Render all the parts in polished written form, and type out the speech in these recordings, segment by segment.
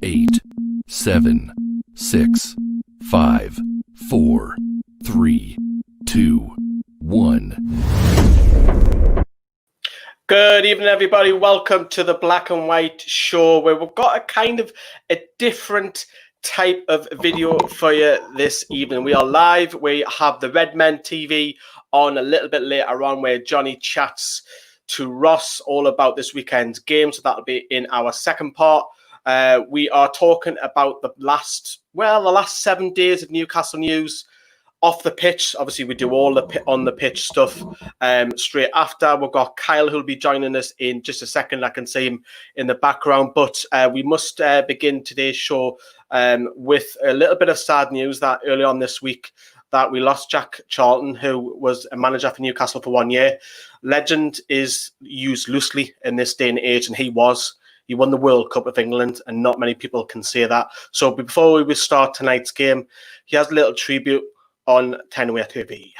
8, 7, 6, 5, 4, 3, 2, 1. Good evening, everybody. Welcome to the Black and White Show, where we've got a kind of a different type of video for you this evening. We are live. We have the Redmen TV on a little bit later on, where Jonny chats to Ross all about this weekend's game. So that'll be in our second part. We are talking about the last 7 days of Newcastle news. Off the pitch, obviously, we do all the on the pitch stuff straight after. We've got Kyle who'll be joining us in just a second. I can see him in the background, but we must begin today's show with a little bit of sad news that early on this week that we lost Jack Charlton, who was a manager for Newcastle for 1 year. Legend is used loosely in this day and age, and he won the World Cup of England, and not many people can say that. So before we start tonight's game, he has a little tribute on Takeover TV.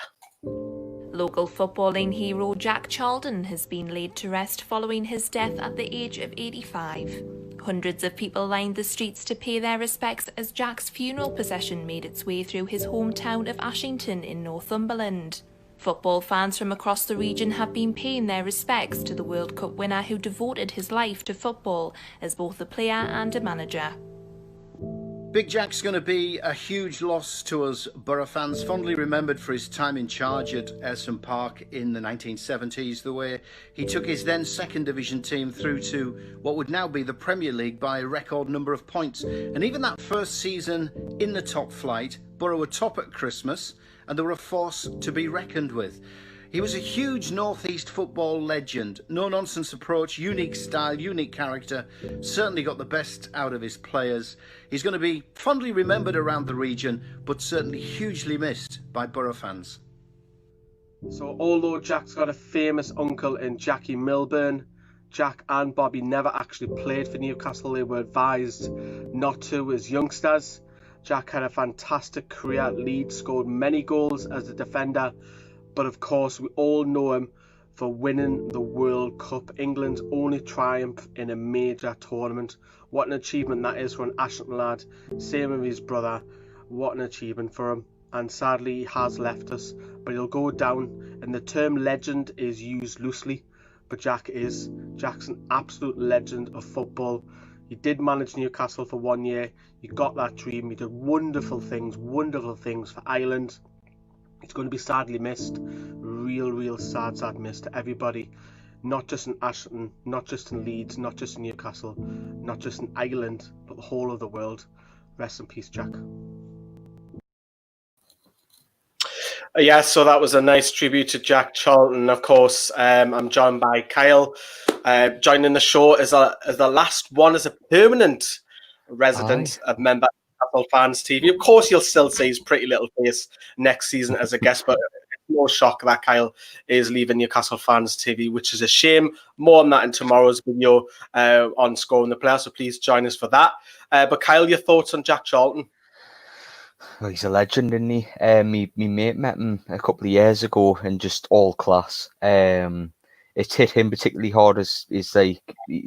Local footballing hero Jack Charlton has been laid to rest following his death at the age of 85. Hundreds of people lined the streets to pay their respects as Jack's funeral procession made its way through his hometown of Ashington in Northumberland. Football fans from across the region have been paying their respects to the World Cup winner who devoted his life to football as both a player and a manager. Big Jack's going to be a huge loss to us Borough fans, fondly remembered for his time in charge at Ayresome Park in the 1970s, the way he took his then second division team through to what would now be the Premier League by a record number of points. And even that first season in the top flight, Borough were top at Christmas and they were a force to be reckoned with. He was a huge northeast football legend, no-nonsense approach, unique style, unique character, certainly got the best out of his players. He's going to be fondly remembered around the region, but certainly hugely missed by Borough fans. So although Jack's got a famous uncle in Jackie Milburn, Jack and Bobby never actually played for Newcastle. They were advised not to as youngsters. Jack had a fantastic career at Leeds, scored many goals as a defender, but of course we all know him for winning the World Cup, England's only triumph in a major tournament. What an achievement that is for an Ashington lad, same with his brother. What an achievement for him, and sadly he has left us, but he'll go down, and the term legend is used loosely, but Jack's an absolute legend of football. He did manage Newcastle for 1 year. He got that dream. He did wonderful things for Ireland. It's going to be sadly missed. Real sad miss to everybody. Not just in Ashington, not just in Leeds, not just in Newcastle, not just in Ireland, but the whole of the world. Rest in peace, Jack. Yeah, so that was a nice tribute to Jack Charlton. Of course, I'm joined by Kyle. Joining the show as the last one as a permanent resident of member Newcastle Fans TV. Of course, you'll still see his pretty little face next season as a guest, but it's no shock that Kyle is leaving Newcastle Fans TV, which is a shame. More on that in tomorrow's video on Scoring the Player, so please join us for that. But Kyle, your thoughts on Jack Charlton? Well, he's a legend, isn't he? Me mate met him a couple of years ago and just all class. It's hit him particularly hard as like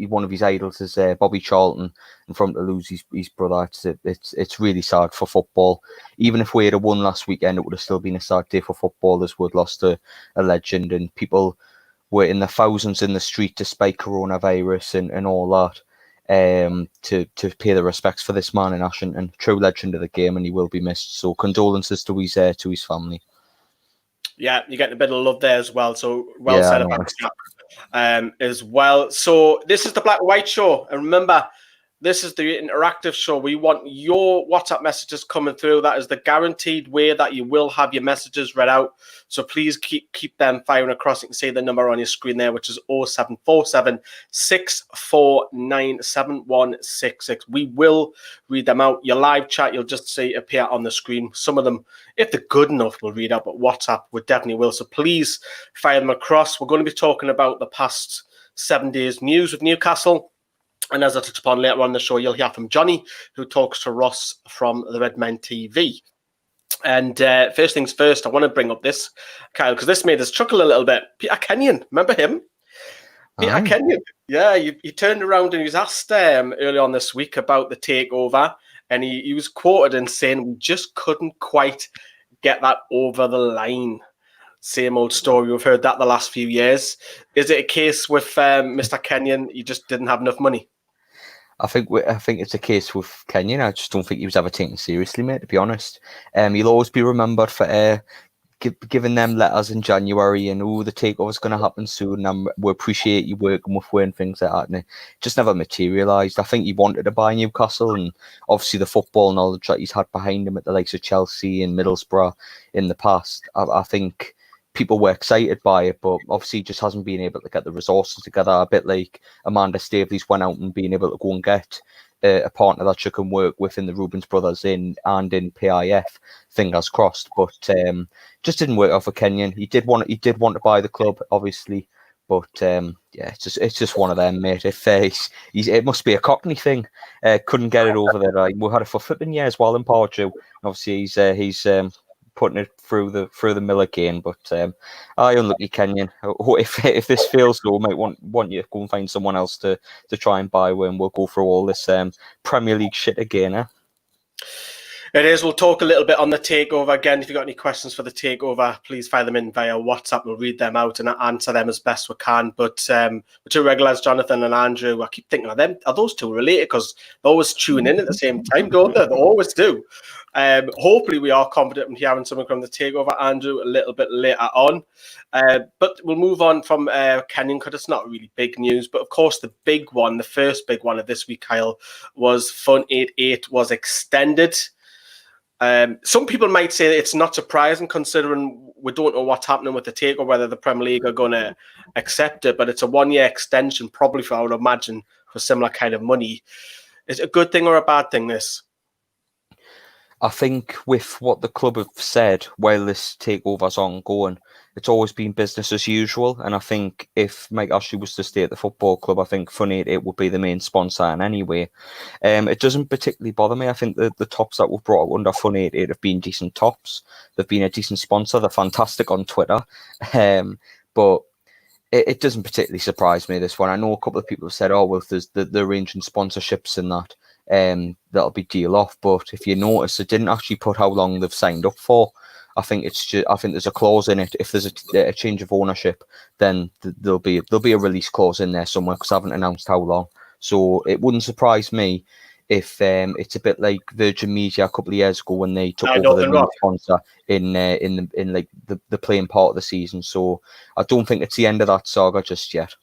one of his idols is Bobby Charlton, and from to lose his brother, it's really sad for football. Even if we had won last weekend, it would have still been a sad day for football as we'd lost a legend, and people were in the thousands in the street despite coronavirus and all that. To pay the respects for this man in Ashington, true legend of the game, and he will be missed. So condolences to his family. Yeah, you're getting a bit of love there as well. So well said about Jack as well. So this is the Black and White Show, and remember, this is the interactive show. We want your WhatsApp messages coming through. That is the guaranteed way that you will have your messages read out. So please keep them firing across. You can see the number on your screen there, which is 0747 649 7166. We will read them out. Your live chat, you'll just see appear on the screen. Some of them, if they're good enough, we'll read out, but WhatsApp, we definitely will. So please fire them across. We're going to be talking about the past 7 days news with Newcastle. And as I touched upon later on in the show, you'll hear from Jonny, who talks to Ross from the Redmen TV. And first things first, I want to bring up this, Kyle, because this made us chuckle a little bit. Peter Kenyon, remember him? Peter Aye. Kenyon. Yeah, he turned around and he was asked early on this week about the takeover, and he was quoted in saying, "We just couldn't quite get that over the line." Same old story. We've heard that the last few years. Is it a case with Mr. Kenyon? He just didn't have enough money. I think it's a case with Kenyon. I just don't think he was ever taken seriously, mate. To be honest, he'll always be remembered for giving them letters in January and the takeover's going to happen soon. And we appreciate you working with and things like that. And it just never materialised. I think he wanted to buy Newcastle, and obviously the football knowledge that he's had behind him at the likes of Chelsea and Middlesbrough in the past. I think people were excited by it, but obviously he just hasn't been able to get the resources together. A bit like Amanda Staveley's went out and been able to go and get a partner that she can work with in the Rubens brothers in PIF. Fingers crossed, but just didn't work out for Kenyon. He did want to buy the club, obviously, but it's just one of them, mate. If it must be a Cockney thing. Couldn't get it over there. We had it for flipping years while in Portugal. Obviously, he's putting it through the mill again. But unlucky Kenyon. If this fails, though, we might want you to go and find someone else to try and buy when we'll go through all this Premier League shit again. It is. We'll talk a little bit on the takeover again. If you've got any questions for the takeover, please fire them in via WhatsApp. We'll read them out and answer them as best we can. But the two regulars, Jonathan and Andrew, I keep thinking of them. Are those two related? Because they always tune in at the same time, don't they? They always do. Hopefully, we are confident in hearing something from the takeover, Andrew, a little bit later on. But we'll move on from Kenyon because it's not really big news. But of course, the big one, the first big one of this week, Kyle, was Fun 88 was extended. Some people might say it's not surprising considering we don't know what's happening with the takeover, whether the Premier League are going to accept it, but it's a 1-year extension, probably I would imagine, for similar kind of money. Is it a good thing or a bad thing, this? I think with what the club have said while this takeover's ongoing, it's always been business as usual. And I think if Mike Ashley was to stay at the football club, I think Fun 88 would be the main sponsor in any way. It doesn't particularly bother me. I think the tops that we've brought under Fun 88 have been decent tops. They've been a decent sponsor. They're fantastic on Twitter. But it doesn't particularly surprise me, this one. I know a couple of people have said, oh, well, there's the arranging sponsorships and that. That'll be deal off, but if you notice, it didn't actually put how long they've signed up for. I think there's a clause in it. If there's a change of ownership, then there'll be a release clause in there somewhere because I haven't announced how long. So it wouldn't surprise me if it's a bit like Virgin Media a couple of years ago when they took over the main sponsor in like the playing part of the season. So I don't think it's the end of that saga just yet.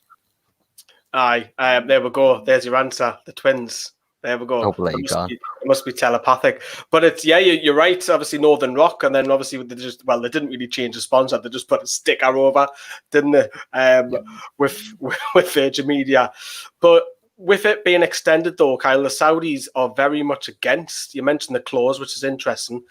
Aye, there we go. There's your answer. The Twins. There we go. It must be telepathic. But it's, you're right. Obviously, Northern Rock, and then obviously they didn't really change the sponsor. They just put a sticker over, didn't they? With Virgin Media. But with it being extended, though, Kyle, the Saudis are very much against. You mentioned the clause, which is interesting,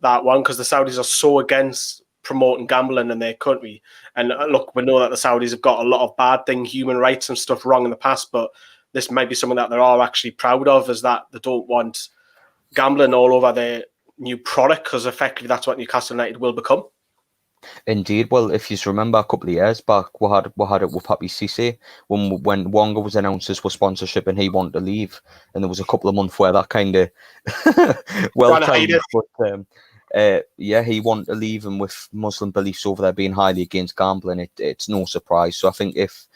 that one, because the Saudis are so against promoting gambling in their country. And look, we know that the Saudis have got a lot of bad things, human rights and stuff wrong in the past, but this might be something that they are actually proud of, is that they don't want gambling all over their new product, because effectively that's what Newcastle United will become. Indeed. Well, if you remember a couple of years back, we had it with Papi Cisse when Wonga was announced as for sponsorship and he wanted to leave, and there was a couple of months where that kind of timed. But he wanted to leave, and with Muslim beliefs over there being highly against gambling, it's no surprise. So I think if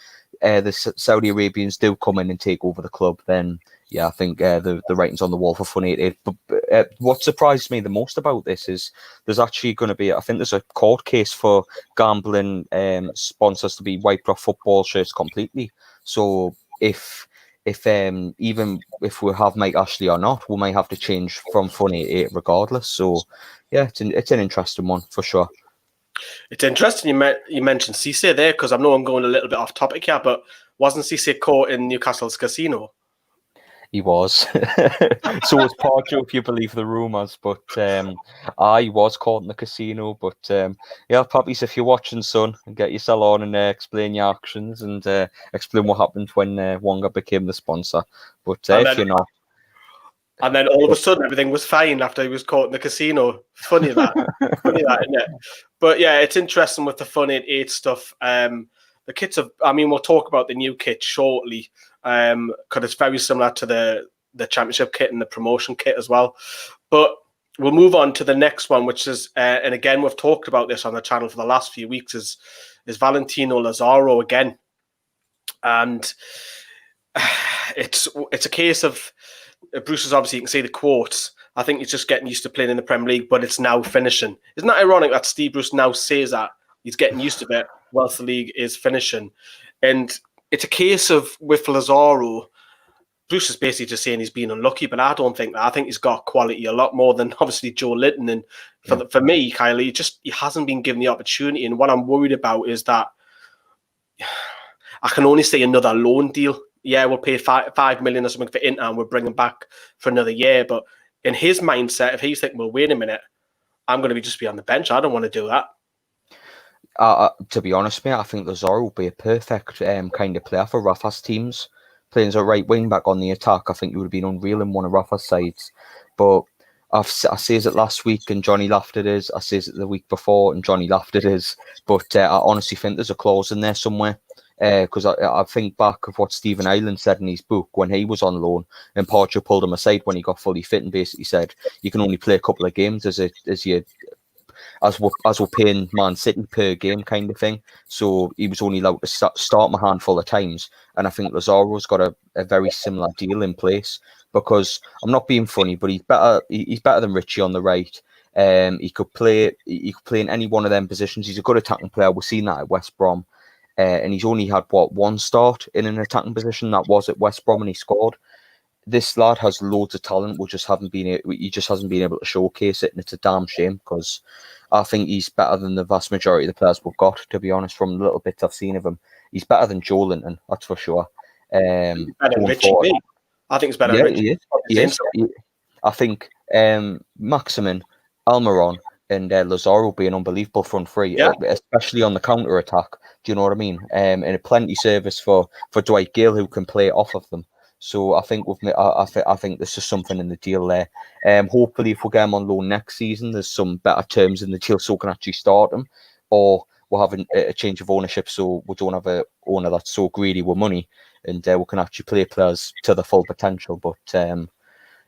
the Saudi Arabians do come in and take over the club, then I think the writing's on the wall for Fun 88. But what surprised me the most about this is there's actually going to be, I think there's a court case for gambling sponsors to be wiped off football shirts completely. So if even if we have Mike Ashley or not, we might have to change from Fun 88 regardless. So it's an interesting one for sure. It's interesting you mentioned Cisse there, because I know I'm going a little bit off topic here, but wasn't Cisse caught in Newcastle's casino? He was. So was Porto, if you believe the rumours. But he was caught in the casino. But Pappies, if you're watching, son, get yourself on and explain your actions and explain what happened when Wonga became the sponsor. But if you're not. And then all of a sudden, everything was fine after he was caught in the casino. Funny that, isn't it? But it's interesting with the Fun 88 stuff. The The kits of, I mean, we'll talk about the new kit shortly, because it's very similar to the championship kit and the promotion kit as well. But we'll move on to the next one, which is, and again, we've talked about this on the channel for the last few weeks, is Valentino Lazaro again. And it's a case of, Bruce is obviously, you can see the quotes. I think he's just getting used to playing in the Premier League, but it's now finishing. Isn't that ironic that Steve Bruce now says that? He's getting used to it whilst the league is finishing. And it's a case of, with Lazaro, Bruce is basically just saying he's been unlucky, but I don't think that. I think he's got quality a lot more than obviously Joe Linton. And for me, Kylie, he hasn't been given the opportunity. And what I'm worried about is that I can only see another loan deal. Yeah, we'll pay 5 million or something for Inter and we'll bring him back for another year. But in his mindset, if he's thinking, well, wait a minute, I'm going to just be on the bench. I don't want to do that. To be honest, mate, I think Lazaro will be a perfect kind of player for Rafa's teams. Playing as a right wing back on the attack, I think he would have been unreal in one of Rafa's sides. But I says it last week and Jonny laughed at us. I says it the week before and Jonny laughed at us. But I honestly think there's a clause in there somewhere. Because I think back of what Stephen Ireland said in his book when he was on loan, and Porcher pulled him aside when he got fully fit and basically said you can only play a couple of games as we're paying Man City per game kind of thing. So he was only allowed to start him a handful of times, and I think Lazaro's got a very similar deal in place, because I'm not being funny, but he's better than Richie on the right. He could play in any one of them positions. He's a good attacking player. We've seen that at West Brom. And he's only had, one start in an attacking position. That was at West Brom, and he scored. This lad has loads of talent. He just hasn't been able to showcase it, and it's a damn shame, because I think he's better than the vast majority of the players we've got, to be honest, from the little bits I've seen of him. He's better than Joe Linton, that's for sure. Better than Richie. I think it's better than Richie. Yes. I think Maximin, Almiron, and Lazaro will be an unbelievable front three, especially on the counter attack. Do you know what I mean? And a plenty service for Dwight Gale, who can play off of them. So I think I think there's just something in the deal there. Hopefully, if we get him on loan next season, there's some better terms in the deal so we can actually start him, or we'll have a change of ownership, so we don't have a owner that's so greedy with money, and we can actually play players to the full potential. But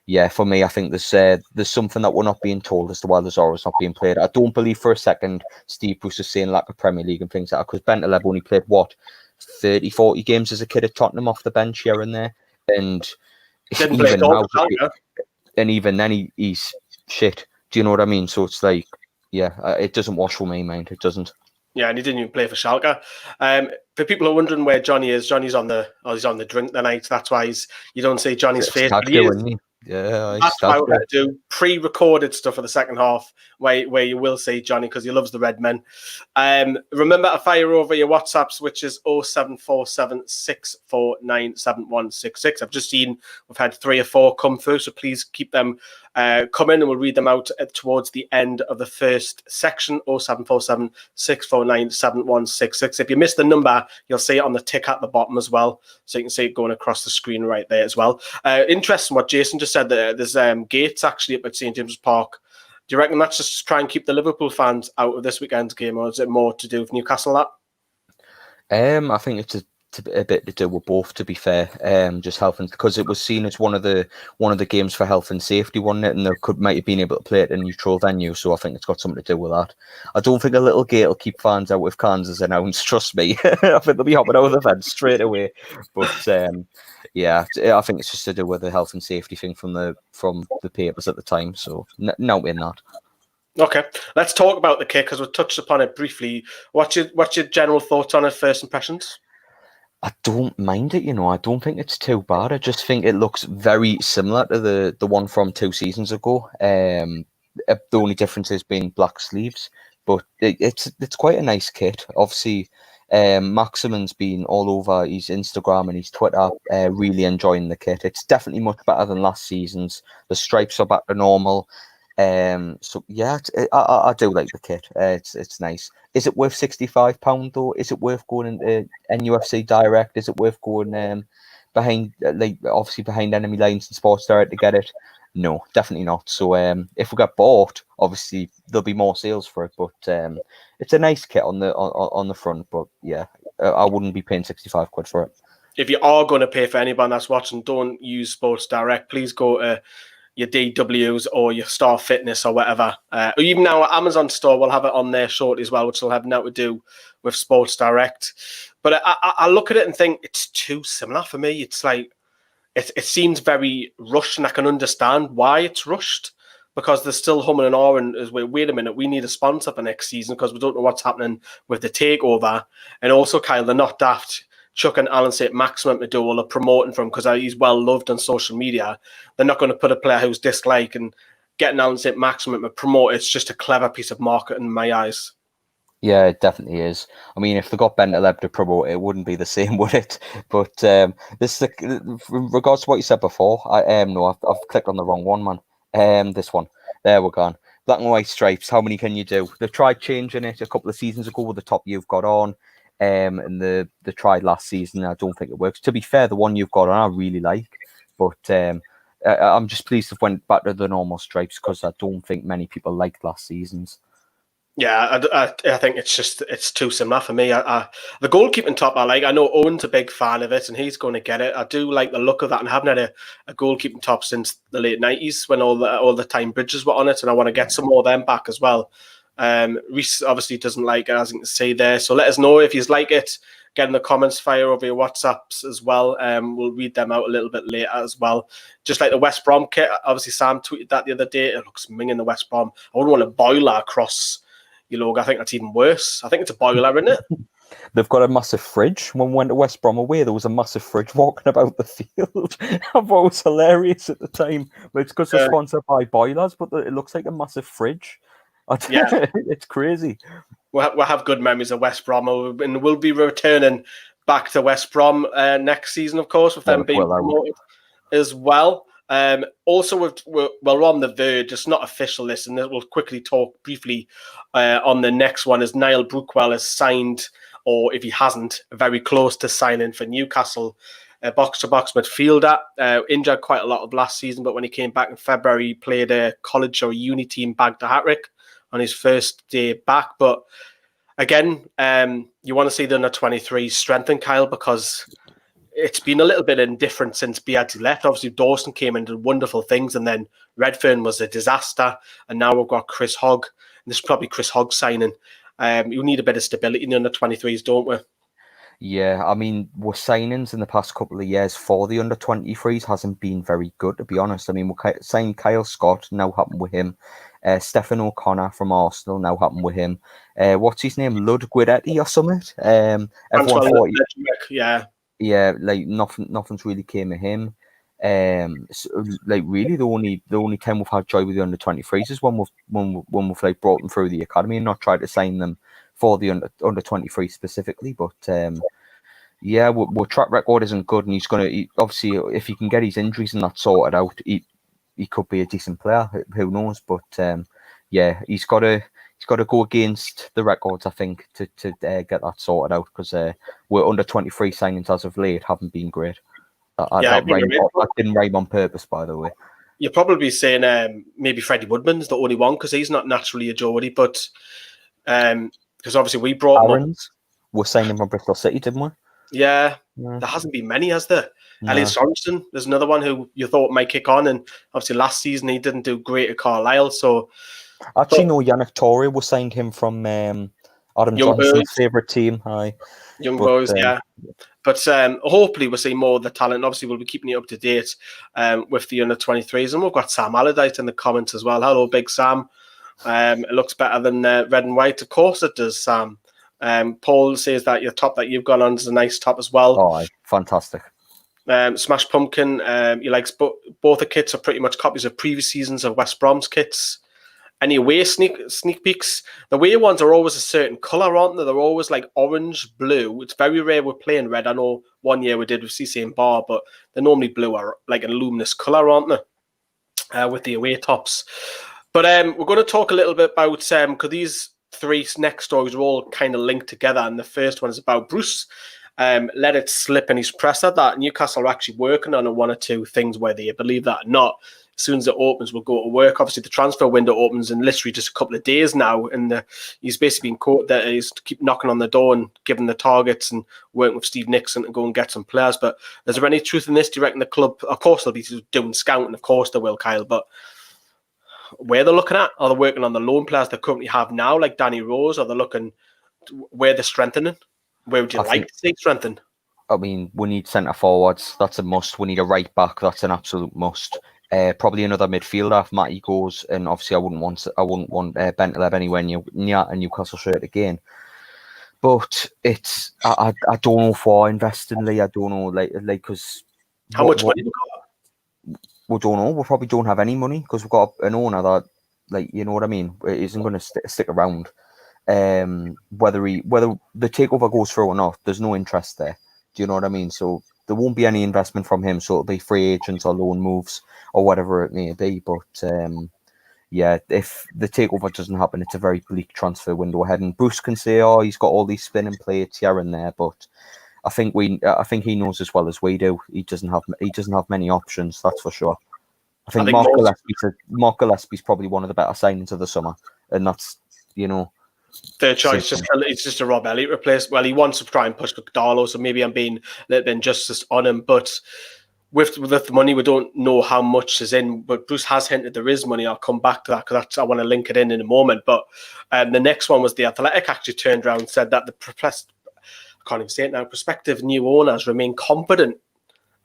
yeah, for me, I think there's something that we're not being told as to why Lazaro's not being played. I don't believe for a second Steve Bruce is saying lack of Premier League and things like that, because Bentaleb only played 30, 40 games as a kid at Tottenham off the bench here and there, and even then he's shit. Do you know what I mean? So it's like, yeah, it doesn't wash for me, mind. It doesn't. Yeah, and he didn't even play for Schalke. For people who are wondering where Jonny is, Johnny's on the drink tonight. That's why you don't see Johnny's face. Yeah, that's why we're going to do pre-recorded stuff for the second half, where you will see Jonny, because he loves the Redmen. Remember to fire over your WhatsApps, which is 0747 649 7166. I've just seen we've had 3 or 4 come through, so please keep them coming, and we'll read them out towards the end of the first section. 0747 649 7166. If you missed the number, you'll see it on the tick at the bottom as well, so you can see it going across the screen right there as well. Interesting what Jason just said there. There's gates actually up at St James's Park. Do you reckon that's just to try and keep the Liverpool fans out of this weekend's game, or is it more to do with Newcastle? I think it's a bit to do with both, to be fair. Just health, and because it was seen as one of the games for health and safety, wasn't it? And they might have been able to play it in a neutral venue, so I think it's got something to do with that. I don't think a little gate will keep fans out if Cairns is announced. Trust me, I think they'll be hopping out of the fence straight away. But yeah, I think it's just to do with the health and safety thing from the papers at the time. So no in that. Okay, let's talk about the kit, because we touched upon it briefly. What's your general thoughts on it? First impressions? I don't mind it, I don't think it's too bad. I just think it looks very similar to the one from 2 seasons ago. The only difference is being black sleeves, but it's quite a nice kit. Obviously, Maximin's been all over his Instagram and his Twitter, really enjoying the kit. It's definitely much better than last season's. The stripes are back to normal. So yeah, I do like the kit. It's nice. Is it worth £65 though? Is it worth going into NUFC Direct? Is it worth going behind enemy lines and Sports Direct to get it? No, definitely not. So if we get bought, obviously there'll be more sales for it. But it's a nice kit on the front. But yeah, I wouldn't be paying 65 quid for it. If you are going to pay for anyone that's watching, don't use Sports Direct. Please go to your DWs or your Star Fitness or whatever. Or even now, Amazon store will have it on there shortly as well, which will have nothing to do with Sports Direct. But I look at it and think it's too similar for me. It's like it seems very rushed, and I can understand why it's rushed, because they're still humming and hawing as wait a minute, we need a sponsor for next season because we don't know what's happening with the takeover. And also, Kyle, they're not daft chucking Alan saint-maximin to do all the promoting from, because he's well loved on social media. They're not going to put a player who's disliked and getting Alan saint-maximin to promote. It's just a clever piece of marketing in my eyes. Yeah, it definitely is. I mean, if they got Bentaleb to promote it, wouldn't be the same, would it? But this is in regards to what you said before. I've clicked on the wrong one, man. This one. There we're gone. Black and white stripes. How many can you do? They've tried changing it a couple of seasons ago with the top you've got on. And they tried last season. I don't think it works. To be fair, the one you've got on, I really like. But I'm just pleased it went back to the normal stripes, because I don't think many people liked last season's. Yeah, I think it's too similar for me. The goalkeeping top I like. I know Owen's a big fan of it, and he's going to get it. I do like the look of that, and I haven't had a goalkeeping top since the late 90s when all the time bridges were on it, and I want to get some more of them back as well. Reese obviously doesn't like it, as you can see there. So let us know if you like it. Get in the comments, fire over your WhatsApps as well. We'll read them out a little bit later as well. Just like the West Brom kit. Obviously, Sam tweeted that the other day. It looks minging the West Brom. I wouldn't want a boiler across your logo. I think that's even worse. I think it's a boiler, isn't it? They've got a massive fridge. When we went to West Brom away, there was a massive fridge walking about the field. I thought it was hilarious at the time. But it's because they're sponsored by boilers, but it looks like a massive fridge. Yeah, it's crazy. We'll have good memories of West Brom, and we'll be returning back to West Brom next season, of course, with them being promoted as well. Also, we're on the verge. It's not official, this, and we'll quickly talk briefly on the next one. As Niall Brookwell has signed, or if he hasn't, very close to signing for Newcastle. Box-to-box midfielder, injured quite a lot of last season, but when he came back in February, he played a college or uni team, bagged a hat-trick on his first day back. But again, you want to see the under-23 strengthen, Kyle, because it's been a little bit indifferent since Beatty left. Obviously, Dawson came and did wonderful things, and then Redfern was a disaster, and now we've got Chris Hogg. And this is probably Chris Hogg signing. You need a bit of stability in the under-23s, don't we? Yeah, I mean, our signings in the past couple of years for the under-23s hasn't been very good, to be honest. I mean, we signed Kyle Scott, now happened with him. Stephen O'Connor from Arsenal, now happened with him. What's his name? Lud Guidetti or something? Everyone thought, yeah, like nothing's really came of him. So, like really, the only time we've had joy with the under-23s is when we've like brought them through the academy and not tried to sign them for the under-23 specifically. But yeah, our track record isn't good, and obviously if he can get his injuries and that sorted out, he could be a decent player. Who knows? But yeah, he's got to go against the records, I think, to get that sorted out, because we're under-23 signings as of late haven't been great. That didn't rhyme on purpose, by the way. You're probably saying maybe Freddie Woodman's the only one, because he's not naturally a Geordie, but because obviously we brought Aaron's. We're signing from Bristol City, didn't we? Yeah, there hasn't been many, has there? No. Elliot Sorensen, there's another one who you thought might kick on, and obviously last season he didn't do great at Carlisle. So actually, no, Yannick Torre, we signed him from Adam Johnson's favourite team. Young Boys, yeah. But hopefully we'll see more of the talent. Obviously, we'll be keeping you up to date with the under-23s. And we've got Sam Allardyce in the comments as well. Hello, Big Sam. It looks better than red and white. Of course it does, Sam. Paul says that your top that you've got on is a nice top as well. Oh, fantastic. Smash Pumpkin, he likes both the kits are pretty much copies of previous seasons of West Brom's kits. Any away sneak peeks? The away ones are always a certain colour, aren't they? They're always like orange, blue. It's very rare we're playing red. I know one year we did with CC and Bar, but they're normally blue or like a luminous colour, aren't they? With the away tops. But we're going to talk a little bit about, because these three next stories are all kind of linked together. And the first one is about Bruce. Let it slip in his presser that Newcastle are actually working on one or two things, whether you believe that or not. as soon as it opens, will go to work. Obviously, the transfer window opens in literally just a couple of days now, and he's basically been caught that he's to keep knocking on the door and giving the targets and working with Steve Nixon to go and get some players. But is there any truth in this? Do you reckon the club, of course, they'll be doing scouting, of course they will, Kyle, but where they're looking at? Are they working on the loan players they currently have now, like Danny Rose? Are they looking where they're strengthening? Where would you like to see strengthen? I mean, we need centre forwards. That's a must. We need a right back. That's an absolute must. Probably another midfielder if Matty goes, and obviously I wouldn't want Bentaleb anywhere near a Newcastle shirt again. But it's I don't know for investing, Lee. I don't know like because how much money we got? We don't know. We probably don't have any money because we've got an owner that, like, you know what I mean, it isn't going to stick around. Whether the takeover goes through or not, there's no interest there. Do you know what I mean? So there won't be any investment from him. So it'll be free agents or loan moves or whatever it may be. But yeah, if the takeover doesn't happen, it's a very bleak transfer window ahead. And Bruce can say, "Oh, he's got all these spinning plates here and there," but I think he knows as well as we do. He doesn't have many options. That's for sure. I think Mark Gillespie's probably one of the better signings of the summer, and that's, you know, third choice. It's just a Rob Elliott replacement. Well, he wants to try and push Darlow, so maybe I'm being a little bit injustice on him. But with the money, we don't know how much is in. But Bruce has hinted there is money. I'll come back to that because I want to link it in a moment. But the next one was the Athletic actually turned around and said that I can't even say it now, prospective new owners remain confident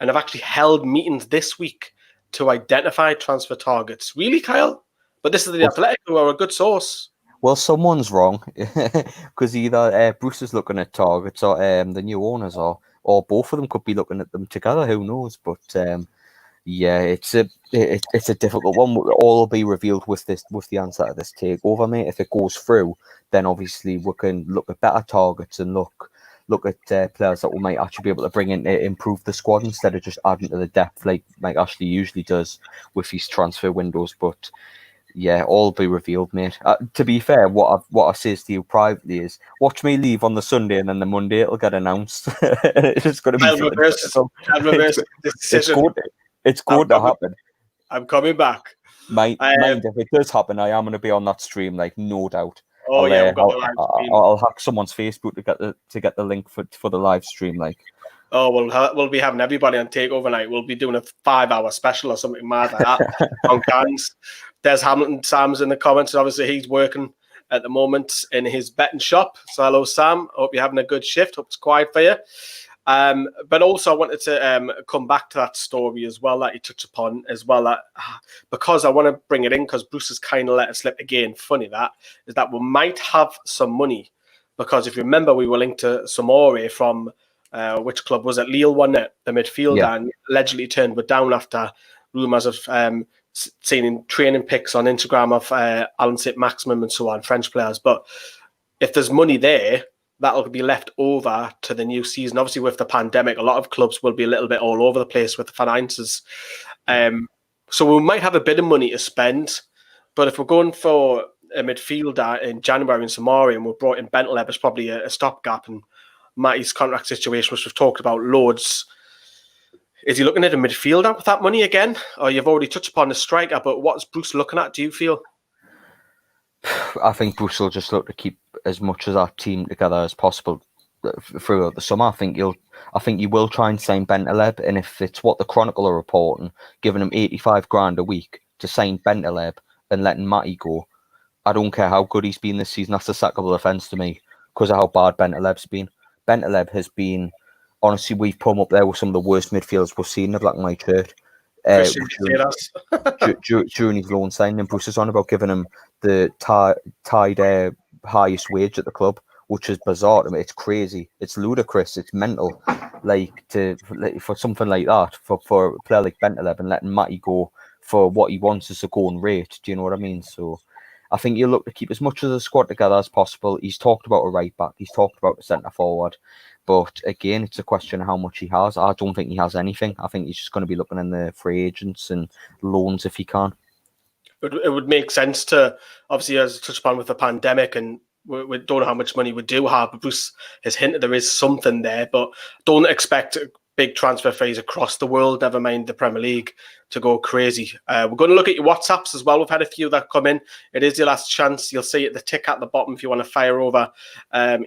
and have actually held meetings this week to identify transfer targets. Really, Kyle? But this is the Athletic, who are a good source. Well, someone's wrong because either Bruce is looking at targets or the new owners are, or both of them could be looking at them together. Who knows? But yeah, it's a difficult one. All will be revealed with the answer to this takeover, mate. If it goes through, then obviously we can look at better targets and look at players that we might actually be able to bring in to improve the squad instead of just adding to the depth like Ashley usually does with these transfer windows. But yeah, all be revealed, mate. To be fair, what I say to you privately is watch me leave on the Sunday and then the Monday it'll get announced. It's going to be it's going to happen. I'm coming back. Mind if it does happen, I am going to be on that stream, like, no doubt. Oh, I'll hack someone's Facebook to get the link for the live stream. Like, oh, we'll be having everybody on Takeover night. We'll be doing a 5-hour special or something mad like that on cans. There's Hamilton. Sam's in the comments. Obviously, he's working at the moment in his betting shop. So hello, Sam. Hope you're having a good shift. Hope it's quiet for you. But also, I wanted to come back to that story as well that you touched upon as well. That because I want to bring it in because Bruce has kind of let it slip again. Funny that is that we might have some money because if you remember, we were linked to Samore from which club was it? Lille, wasn't it? The midfielder, and allegedly turned down after rumours of seeing training pics on Instagram of Alan Saint-Maximin and so on, French players. But if there's money there, that'll be left over to the new season. Obviously, with the pandemic, a lot of clubs will be a little bit all over the place with the finances. So we might have a bit of money to spend. But if we're going for a midfielder in January in Samari and we've brought in Bentaleb as probably a stopgap, and Matty's contract situation, which we've talked about loads, is he looking at a midfielder with that money again? Or you've already touched upon the striker, but what's Bruce looking at, do you feel? I think Bruce will just look to keep as much of that team together as possible throughout the summer. I think you will try and sign Bentaleb, and if it's what the Chronicle are reporting, giving him 85 grand a week to sign Bentaleb and letting Matty go, I don't care how good he's been this season. That's a sackable offence to me because of how bad Bentaleb's been. Bentaleb has been, honestly, we've put him up there with some of the worst midfielders we've seen in the black and white shirt. During his loan signing, and Bruce is on about giving him the tied highest wage at the club, which is bizarre. I mean, it's crazy, it's ludicrous, it's mental. For something like that, for a player like Bentaleb, and letting Matty go for what he wants as a going rate. Do you know what I mean? So I think you look to keep as much of the squad together as possible. He's talked about a right back, he's talked about a centre forward. But again, it's a question of how much he has. I don't think he has anything. I think he's just going to be looking in the free agents and loans if he can. It would make sense to, obviously, as touched upon with the pandemic, and we don't know how much money we do have, but Bruce has hinted there is something there, but don't expect big transfer fees across the world, never mind the Premier League, to go crazy. We're going to look at your WhatsApps as well. We've had a few that come in. It is your last chance. You'll see the tick at the bottom if you want to fire over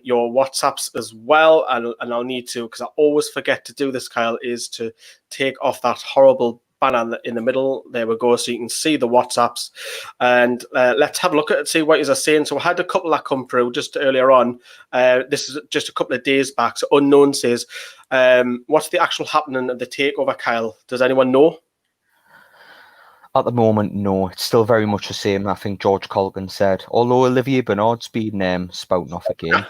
your WhatsApps as well. And I'll need to, because I always forget to do this, Kyle, is to take off that horrible banner in the middle. There we go, so you can see the WhatsApps. And let's have a look at it, see what you're saying. So I had a couple that come through just earlier on. This is just a couple of days back. So Unknown says, what's the actual happening of the takeover, Kyle? Does anyone know? At the moment, no. It's still very much the same. I think George Colgan said, although Olivier Bernard's been spouting off again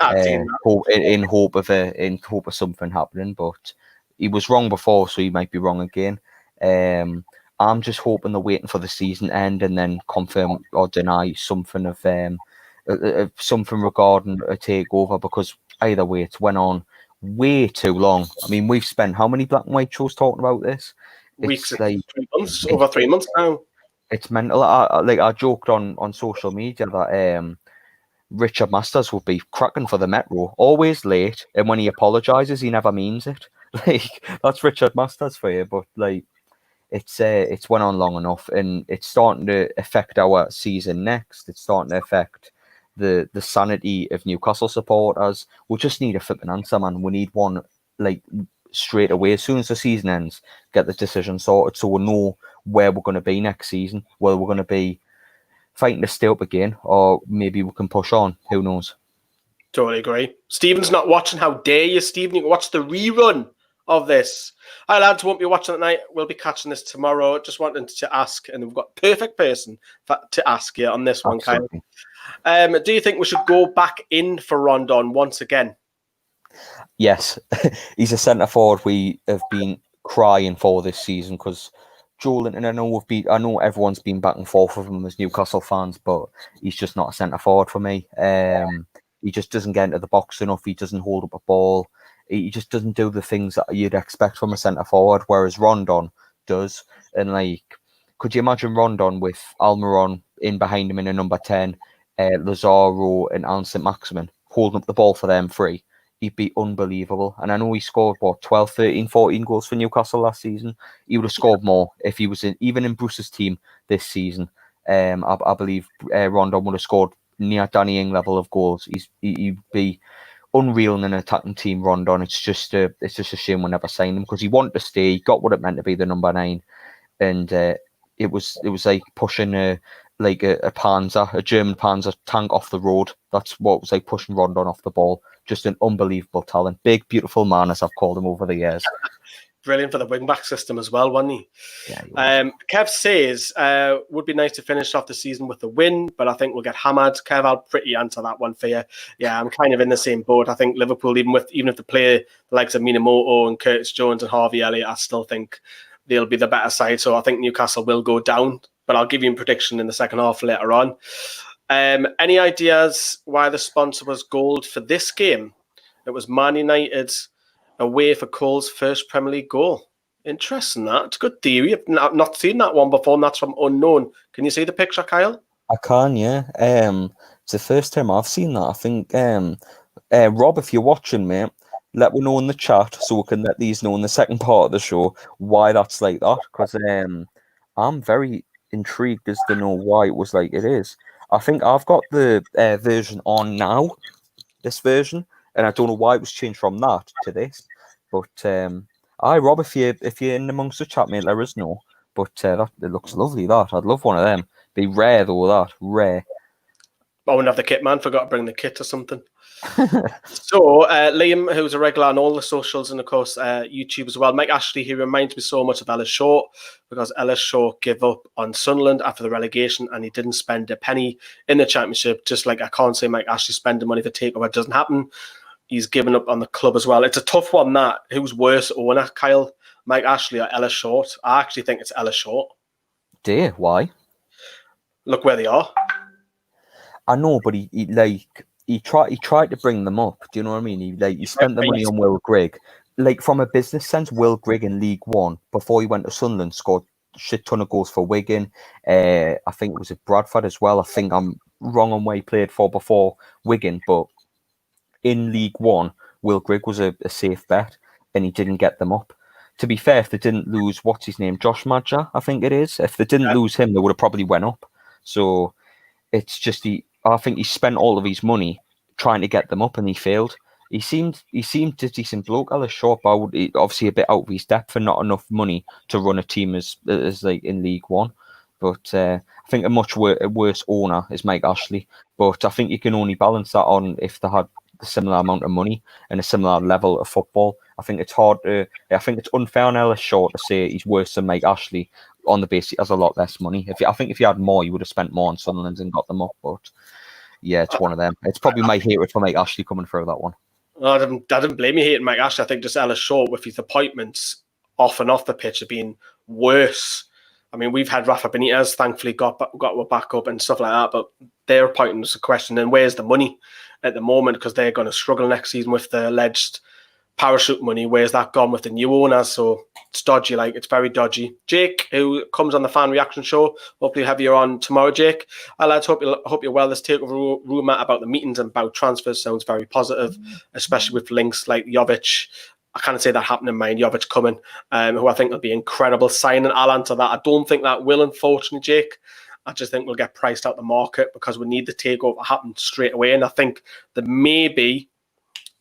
in hope of something happening, but he was wrong before, so he might be wrong again. I'm just hoping they're waiting for the season end and then confirm or deny something of something regarding a takeover, because either way, it's went on way too long. I mean, we've spent how many black and white shows talking about this? Weeks, like 3 months, over 3 months now. It's mental. I joked on social media that Richard Masters would be cracking for the Metro, always late, and when he apologises, he never means it. Like, that's Richard Masters for you. But like, it's went on long enough, and it's starting to affect our season next. It's starting to affect the sanity of Newcastle supporters. We just need a flipping answer, man. We need one, like, straight away. As soon as the season ends, get the decision sorted so we know where we're going to be next season, whether we're going to be fighting to stay up again, or maybe we can push on. Who knows? Totally agree. Stephen's not watching. How dare you, Stephen? You can watch the rerun of this. Hi, lads. Won't be watching tonight. We'll be catching this tomorrow. Just wanted to ask, and we've got a perfect person to ask you on this one, Kyle. Do you think we should go back in for Rondon once again? Yes, he's a centre forward we have been crying for this season, because Joelinton, I know everyone's been back and forth with him as Newcastle fans, but he's just not a centre forward for me. He just doesn't get into the box enough. He doesn't hold up a ball. He just doesn't do the things that you'd expect from a centre forward, whereas Rondon does. And like, could you imagine Rondon with Almiron in behind him in a number 10, Lazaro and Saint-Maximin holding up the ball for them free? He'd be unbelievable. And I know he scored, 12, 13, 14 goals for Newcastle last season. He would have scored more if he was even in Bruce's team this season. I believe Rondon would have scored near Danny Ing level of goals. He'd be unreal in an attacking team, Rondon. It's just a shame we never signed him, because he wanted to stay. He got what it meant to be the number 9. And it was like pushing a Panzer, a German Panzer tank off the road. That's what it was like, pushing Rondon off the ball. Just an unbelievable talent. Big, beautiful man, as I've called him over the years. Brilliant for the wing-back system as well, wasn't he? Yeah, he was. Kev says, would be nice to finish off the season with a win, but I think we'll get hammered. Kev, I'll pretty answer that one for you. Yeah, I'm kind of in the same boat. I think Liverpool, even if they play the likes of Minamoto and Curtis Jones and Harvey Elliott, I still think they'll be the better side. So I think Newcastle will go down, but I'll give you a prediction in the second half later on. Any ideas why the sponsor was gold for this game? It was Man United away for Cole's first Premier League goal. Interesting, that. It's a good theory. I've not seen that one before, and that's from Unknown. Can you see the picture, Kyle? I can, yeah. It's the first time I've seen that. I think, Rob, if you're watching, mate, let me know in the chat so we can let these know in the second part of the show why that's like that, because I'm very intrigued as to know why it was like it is. I think I've got the version on now, this version, and I don't know why it was changed from that to this. But Rob, if you're in amongst the chat, mate, let us know. But it looks lovely. That I'd love one of them. Be rare though. That rare. I wouldn't have the kit, man. Forgot to bring the kit or something. So Liam, who's a regular on all the socials and of course YouTube as well. Mike Ashley, he reminds me so much of Ellis Short, because Ellis Short gave up on Sunderland after the relegation and he didn't spend a penny in the Championship. Just like I can't say Mike Ashley spending money for takeover. It doesn't happen. He's given up on the club as well. It's a tough one, that. Who's worse owner, Kyle? Mike Ashley or Ellis Short? I actually think it's Ellis Short. Dear, why? Look where they are. I know, but he tried to bring them up. Do you know what I mean? He spent the money on Will Grigg. Like, from a business sense, Will Grigg in League One, before he went to Sunderland, scored a shit ton of goals for Wigan. I think it was at Bradford as well. I think I'm wrong on where he played for before Wigan, but in League One, Will Grigg was a safe bet, and he didn't get them up. to be fair, if they didn't lose, what's his name, Josh Madger, I think it is. If they didn't lose him, they would have probably went up. So it's just I think he spent all of his money trying to get them up, and he failed. He seemed a decent bloke, Ellis Short, but obviously a bit out of his depth and not enough money to run a team as like in League One. But I think a much worse owner is Mike Ashley. But I think you can only balance that on if they had a similar amount of money and a similar level of football. I think it's unfair on Ellis Short to say he's worse than Mike Ashley on the basis he has a lot less money. I think if he had more, he would have spent more on Sunderland and got them up. But yeah, it's one of them. It's probably my hatred for Mike Ashley coming through that one. I didn't blame you hating Mike Ashley. I think just Ellis Short with his appointments off and off the pitch have been worse. I mean, we've had Rafa Benitez, thankfully got a backup and stuff like that, but their appointment is a question. And where's the money at the moment? Because they're going to struggle next season with the alleged parachute money. Where's that gone with the new owners? So it's dodgy, it's very dodgy. Jake, who comes on the fan reaction show, hopefully have you on tomorrow, Jake. Lads, hope you're well. This takeover rumour about the meetings and about transfers sounds very positive, especially with links like Jovic. I can't say that happened in mind. Jovic coming, who I think will be incredible. Signing, I'll answer that. I don't think that will, unfortunately, Jake. I just think we'll get priced out the market because we need the takeover to happen straight away. And I think that maybe,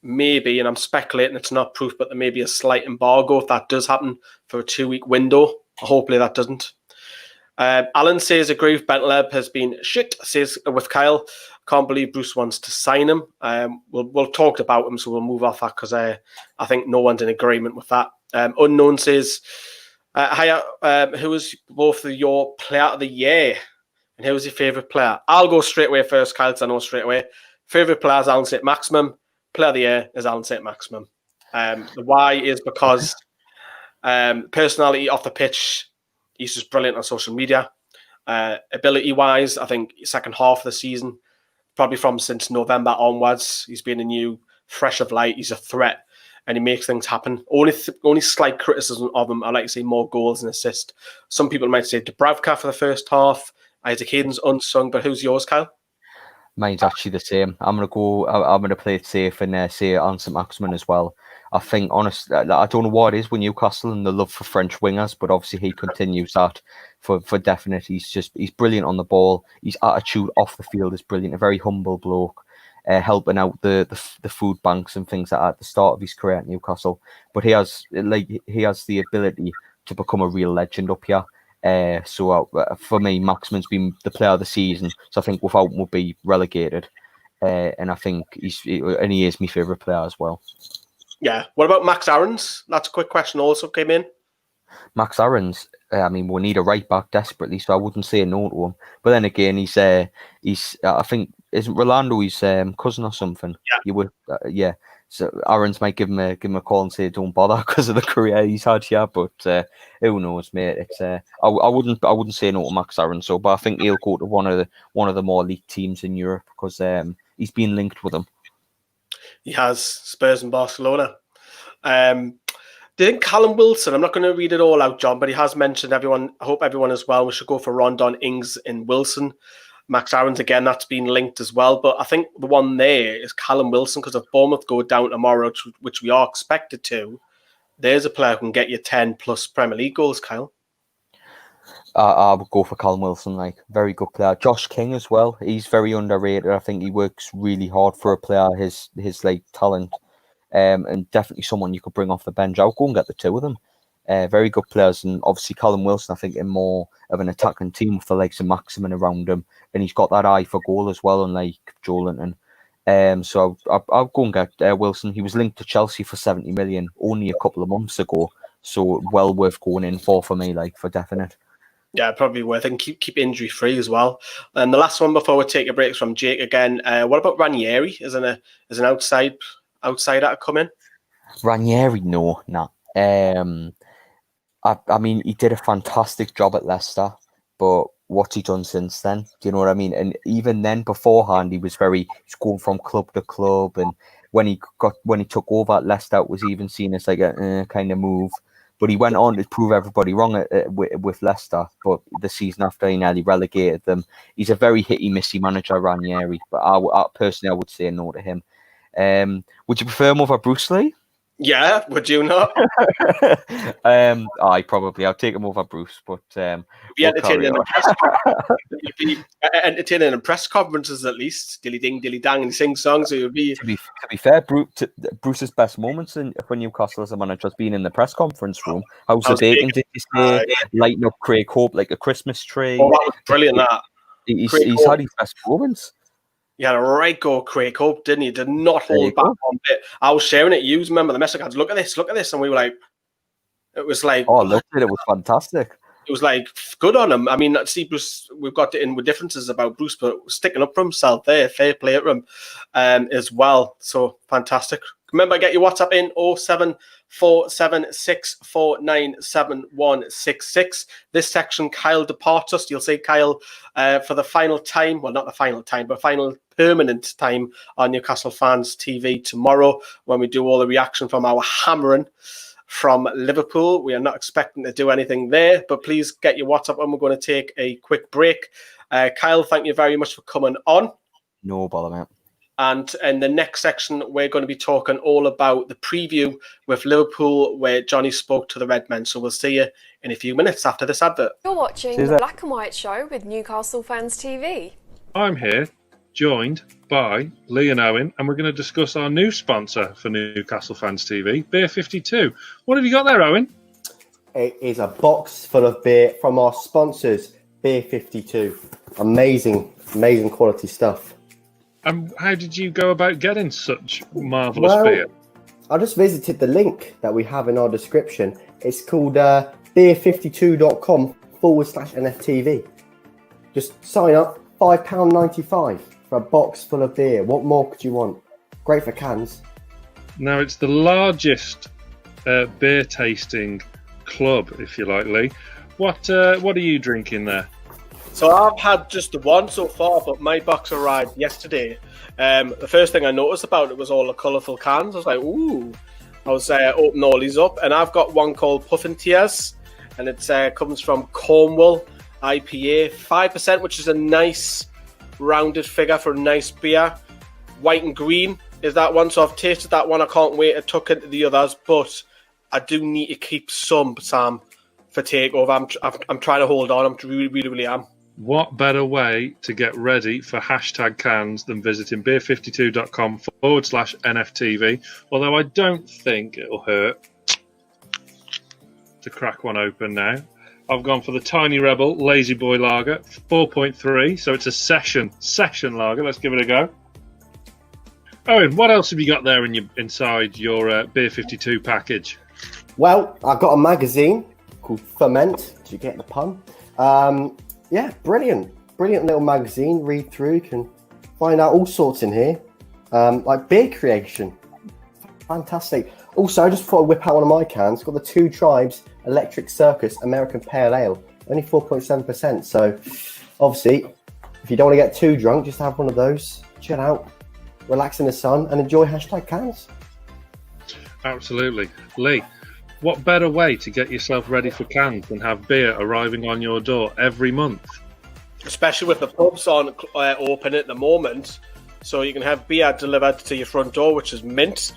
and I'm speculating, it's not proof, but there may be a slight embargo if that does happen for a 2-week window. Hopefully that doesn't. Alan says, agree with Bentleb has been shit, says with Kyle. Can't believe Bruce wants to sign him. We'll talk about him, so we'll move off that because I think no one's in agreement with that. Unknown says, hiya, who was both of your player of the year? And who was your favourite player? I'll go straight away first, Kyle, because I know straight away. Favourite player is Alan Saint-Maximin. Player of the year is Alan Saint-Maximin. The why is because personality off the pitch, he's just brilliant on social media. Ability-wise, I think second half of the season, probably from since November onwards, he's been a new, fresh of light. He's a threat, and he makes things happen. Only slight criticism of him, I like to see more goals and assists. Some people might say Dubravka for the first half. Isaac Hayden's unsung, but who's yours, Kyle? Mine's actually the same. I'm gonna play it safe and say Alan Saint-Maximin as well. I think, honestly, I don't know what it is with Newcastle and the love for French wingers, but obviously he continues that for definite. He's brilliant on the ball. His attitude off the field is brilliant. A very humble bloke, helping out the food banks and things like that at the start of his career at Newcastle. But he has the ability to become a real legend up here. So for me, Maximin's been the player of the season. So I think without him, we'll be relegated. And I think he is my favourite player as well. Yeah. What about Max Aarons? That's a quick question also came in. Max Aarons, I mean, we need a right back desperately, so I wouldn't say no to him. But then again, he's I think, isn't Rolando his cousin or something? Yeah. You would, yeah. So Aarons might give him a call and say don't bother because of the career he's had here. But who knows, mate? It's I wouldn't say no to Max Aarons. So, but I think he'll go to one of the more elite teams in Europe because he's been linked with them. He has Spurs and Barcelona. Do you think Callum Wilson, I'm not going to read it all out, John, but he has mentioned everyone. I hope everyone as well. We should go for Rondon, Ings, and Wilson. Max Aarons, again, that's been linked as well. But I think the one there is Callum Wilson because if Bournemouth go down tomorrow, which we are expected to, there's a player who can get you 10 plus Premier League goals, Kyle. I would go for Callum Wilson, very good player. Josh King as well. He's very underrated. I think he works really hard for a player his talent, and definitely someone you could bring off the bench. I'll go and get the two of them. Very good players, and obviously Callum Wilson, I think, in more of an attacking team with the likes of Maximin around him, and he's got that eye for goal as well, unlike Joelinton. So I'll go and get Wilson. He was linked to Chelsea for 70 million only a couple of months ago, so well worth going in for me, for definite. Yeah, probably worth it. And keep injury free as well. And the last one before we take a break is from Jake again. What about Ranieri? As an outsider to come in? Ranieri, no, nah. I mean, he did a fantastic job at Leicester, but what's he done since then? Do you know what I mean? And even then, beforehand, he's going from club to club, and when he took over at Leicester, it was even seen as like a kind of move. But he went on to prove everybody wrong with Leicester. But the season after, he nearly relegated them. He's a very hitty-missy manager, Ranieri. But I personally would say no to him. Would you prefer him over Bruce Lee? Yeah, would you not? I probably. I'll take him over Bruce, but Be we'll entertaining carry in on. the press conference. You'd be entertaining in press conferences at least. Dilly ding, dilly dang, and sing songs. So you'd be. To be fair, Bruce's best moments for Newcastle as a manager has been in the press conference room. How's the bacon? Did you say lighting up Craig Hope like a Christmas tree? Oh, that was brilliant. That he's had his best moments. You had a right go, Craig Hope, didn't you? Did not hold back one bit. I was sharing it. You remember the message? Look at this, and we were like, it was like, oh, look at it. It was fantastic. It was like good on him. I mean, see, Bruce, we've got in with differences about Bruce, but sticking up for himself there, fair play to him as well. So fantastic. Remember, get your WhatsApp in 07476497166. This section, Kyle departs us. You'll see Kyle for the final time. Well, not the final time, but final permanent time on Newcastle Fans TV tomorrow when we do all the reaction from our hammering from Liverpool. We are not expecting to do anything there, but please get your WhatsApp on. We're going to take a quick break. Kyle, thank you very much for coming on. No bother, mate. And in the next section, we're going to be talking all about the preview with Liverpool, where Jonny spoke to the Redmen. So we'll see you in a few minutes after this advert. You're watching the Black and White Show with Newcastle Fans TV. I'm here, joined by Lee and Owen, and we're going to discuss our new sponsor for Newcastle Fans TV, Beer 52. What have you got there, Owen? It is a box full of beer from our sponsors, Beer 52. Amazing quality stuff. And how did you go about getting such marvellous beer? I just visited the link that we have in our description. It's called beer52.com/NFTV. Just sign up, £5.95 for a box full of beer. What more could you want? Great for cans. Now, it's the largest beer tasting club, if you like, Lee. What are you drinking there? So I've had just the one so far, but my box arrived yesterday. The first thing I noticed about it was all the colourful cans. I was like, ooh. I was opening all these up, and I've got one called Puffin Tears, and it comes from Cornwall IPA, 5%, which is a nice rounded figure for a nice beer. White and green is that one, so I've tasted that one. I can't wait to tuck into the others, but I do need to keep some, Sam, for Takeover. I'm trying to hold on. I'm really am. What better way to get ready for hashtag cans than visiting beer52.com/NFTV? Although I don't think it'll hurt to crack one open now. I've gone for the Tiny Rebel Lazy Boy Lager, 4.3, so it's a session lager. Let's give it a go. Owen, what else have you got there inside your Beer 52 package? Well, I've got a magazine called Ferment. Did you get the pun? Yeah, brilliant little magazine. Read through, you can find out all sorts in here, like beer creation. Fantastic. Also, I just thought I'd whip out one of my cans. Got the Two Tribes Electric Circus American Pale Ale, only 4.7%. So, obviously, if you don't want to get too drunk, just have one of those. Chill out, relax in the sun, and enjoy hashtag cans. Absolutely, Lee. What better way to get yourself ready for cans than have beer arriving on your door every month? Especially with the pubs on open at the moment. So you can have beer delivered to your front door, which is mint.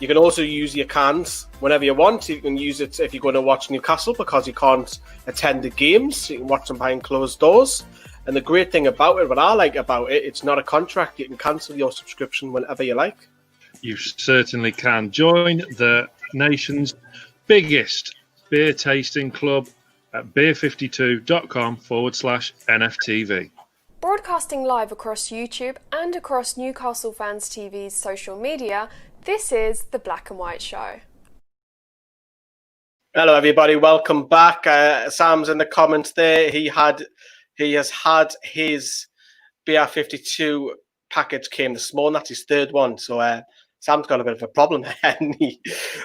You can also use your cans whenever you want. You can use it if you're going to watch Newcastle because you can't attend the games. You can watch them behind closed doors. And the great thing about it, what I like about it, it's not a contract. You can cancel your subscription whenever you like. You certainly can. Join the nation's biggest beer tasting club at beer52.com/NFTV. Broadcasting live across YouTube and across Newcastle Fans TV's social media, this is The Black and White Show. Hello, everybody. Welcome back. Sam's in the comments there. He has had his BR52 package came this morning. That's his third one. So Sam's got a bit of a problem, hasn't he?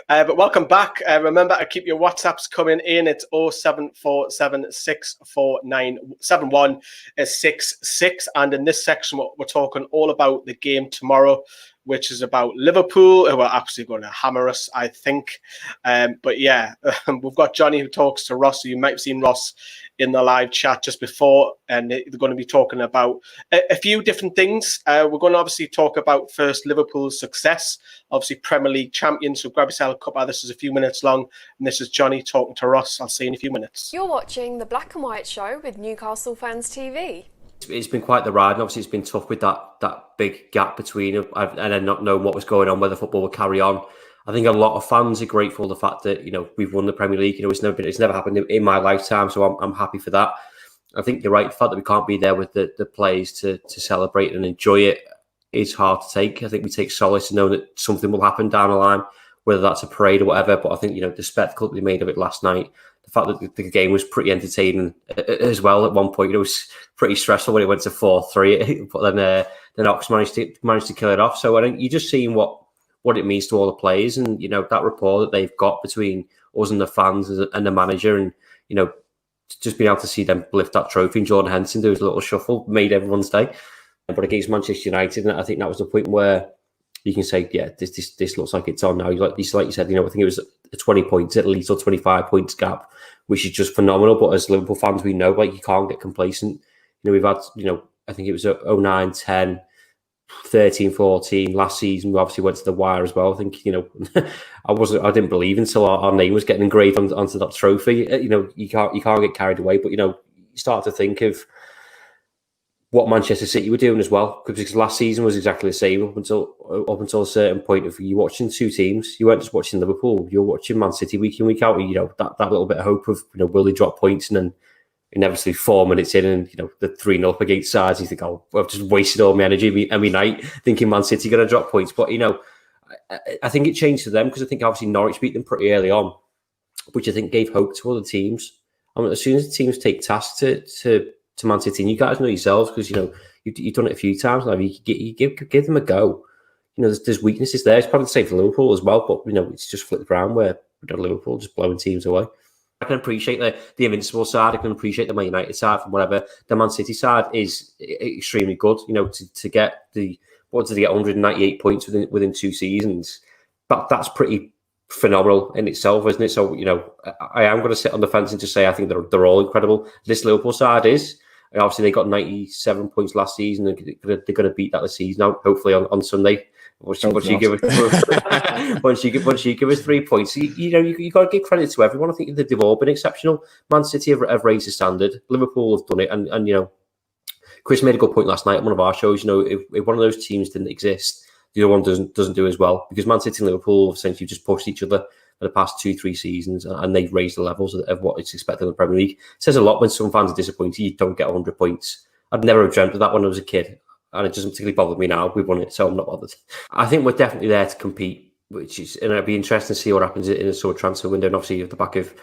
But welcome back. Remember to keep your WhatsApps coming in. It's 07476497166. And in this section, we're talking all about the game tomorrow, which is about Liverpool, who are actually going to hammer us, I think. But yeah, we've got Jonny who talks to Ross. So you might have seen Ross in the live chat just before, and they're going to be talking about a few different things. We're going to obviously talk about first Liverpool's success, obviously Premier League champions. So grab yourself a cup. This is a few minutes long, and this is Jonny talking to Ross. I'll see you in a few minutes. You're watching the Black and White Show with Newcastle Fans TV. It's been quite the ride, and obviously it's been tough with that big gap between them, and then not knowing what was going on, whether football would carry on. I think a lot of fans are grateful for the fact that we've won the Premier League. It's never happened in my lifetime, so I'm happy for that. I think you're right. The fact that we can't be there with the players to celebrate and enjoy it is hard to take. I think we take solace in knowing that something will happen down the line, whether that's a parade or whatever. But I think the spectacle that we made of it last night, the fact that the game was pretty entertaining as well. At one point, it was pretty stressful when it went to 4-3, but then Ox managed to kill it off. So I think you're just seeing what it means to all the players, and that rapport that they've got between us and the fans and the manager, and just being able to see them lift that trophy and Jordan Henderson do his little shuffle made everyone's day. But against Manchester United, and I think that was the point where you can say, yeah, this looks like it's on now. Like you said, I think it was a 20 points at least, or 25 points gap, which is just phenomenal. But as Liverpool fans, we know you can't get complacent. We've had, I think it was 09, 10, 13, 14 last season. We obviously went to the wire as well. I think I didn't believe until our name was getting engraved onto that trophy. You can't get carried away, but you start to think of what Manchester City were doing as well, because last season was exactly the same up until a certain point. Of you watching two teams, you weren't just watching Liverpool, you were watching Man City week in, week out. That little bit of hope of will they drop points, and then inevitably 4 minutes in, and the 3-0 up against sides, you think, oh, I've just wasted all my energy every night thinking Man City going to drop points. But I think it changed for them, because I think obviously Norwich beat them pretty early on, which I think gave hope to other teams. I mean, as soon as the teams take tasks to Man City, and you guys know yourselves, because you've done it a few times now, you give them a go. There's weaknesses there. It's probably the same for Liverpool as well, but it's just flipped around where Liverpool just blowing teams away. I can appreciate the Invincible side. I can appreciate the Man United side from whatever. The Man City side is extremely good. To get 198 points within 2 seasons. That's pretty phenomenal in itself, isn't it? So I am going to sit on the fence and just say I think they're all incredible. This Liverpool side is. And obviously, they got 97 points last season. They're going to beat that this season now, hopefully on Sunday. Once you give us 3 points, you got to give credit to everyone. I think they've all been exceptional. Man City have raised the standard. Liverpool have done it, and Chris made a good point last night on one of our shows. If one of those teams didn't exist, the other one doesn't do as well, because Man City and Liverpool have essentially just pushed each other for the past 2-3 seasons, and they've raised the levels of what is expected in the Premier League. It says a lot when some fans are disappointed you don't get 100 points. I'd never have dreamt of that when I was a kid, and it doesn't particularly bother me now. We've won it, so I'm not bothered. I think we're definitely there to compete, and it'll be interesting to see what happens in the sort of transfer window, and obviously at the back of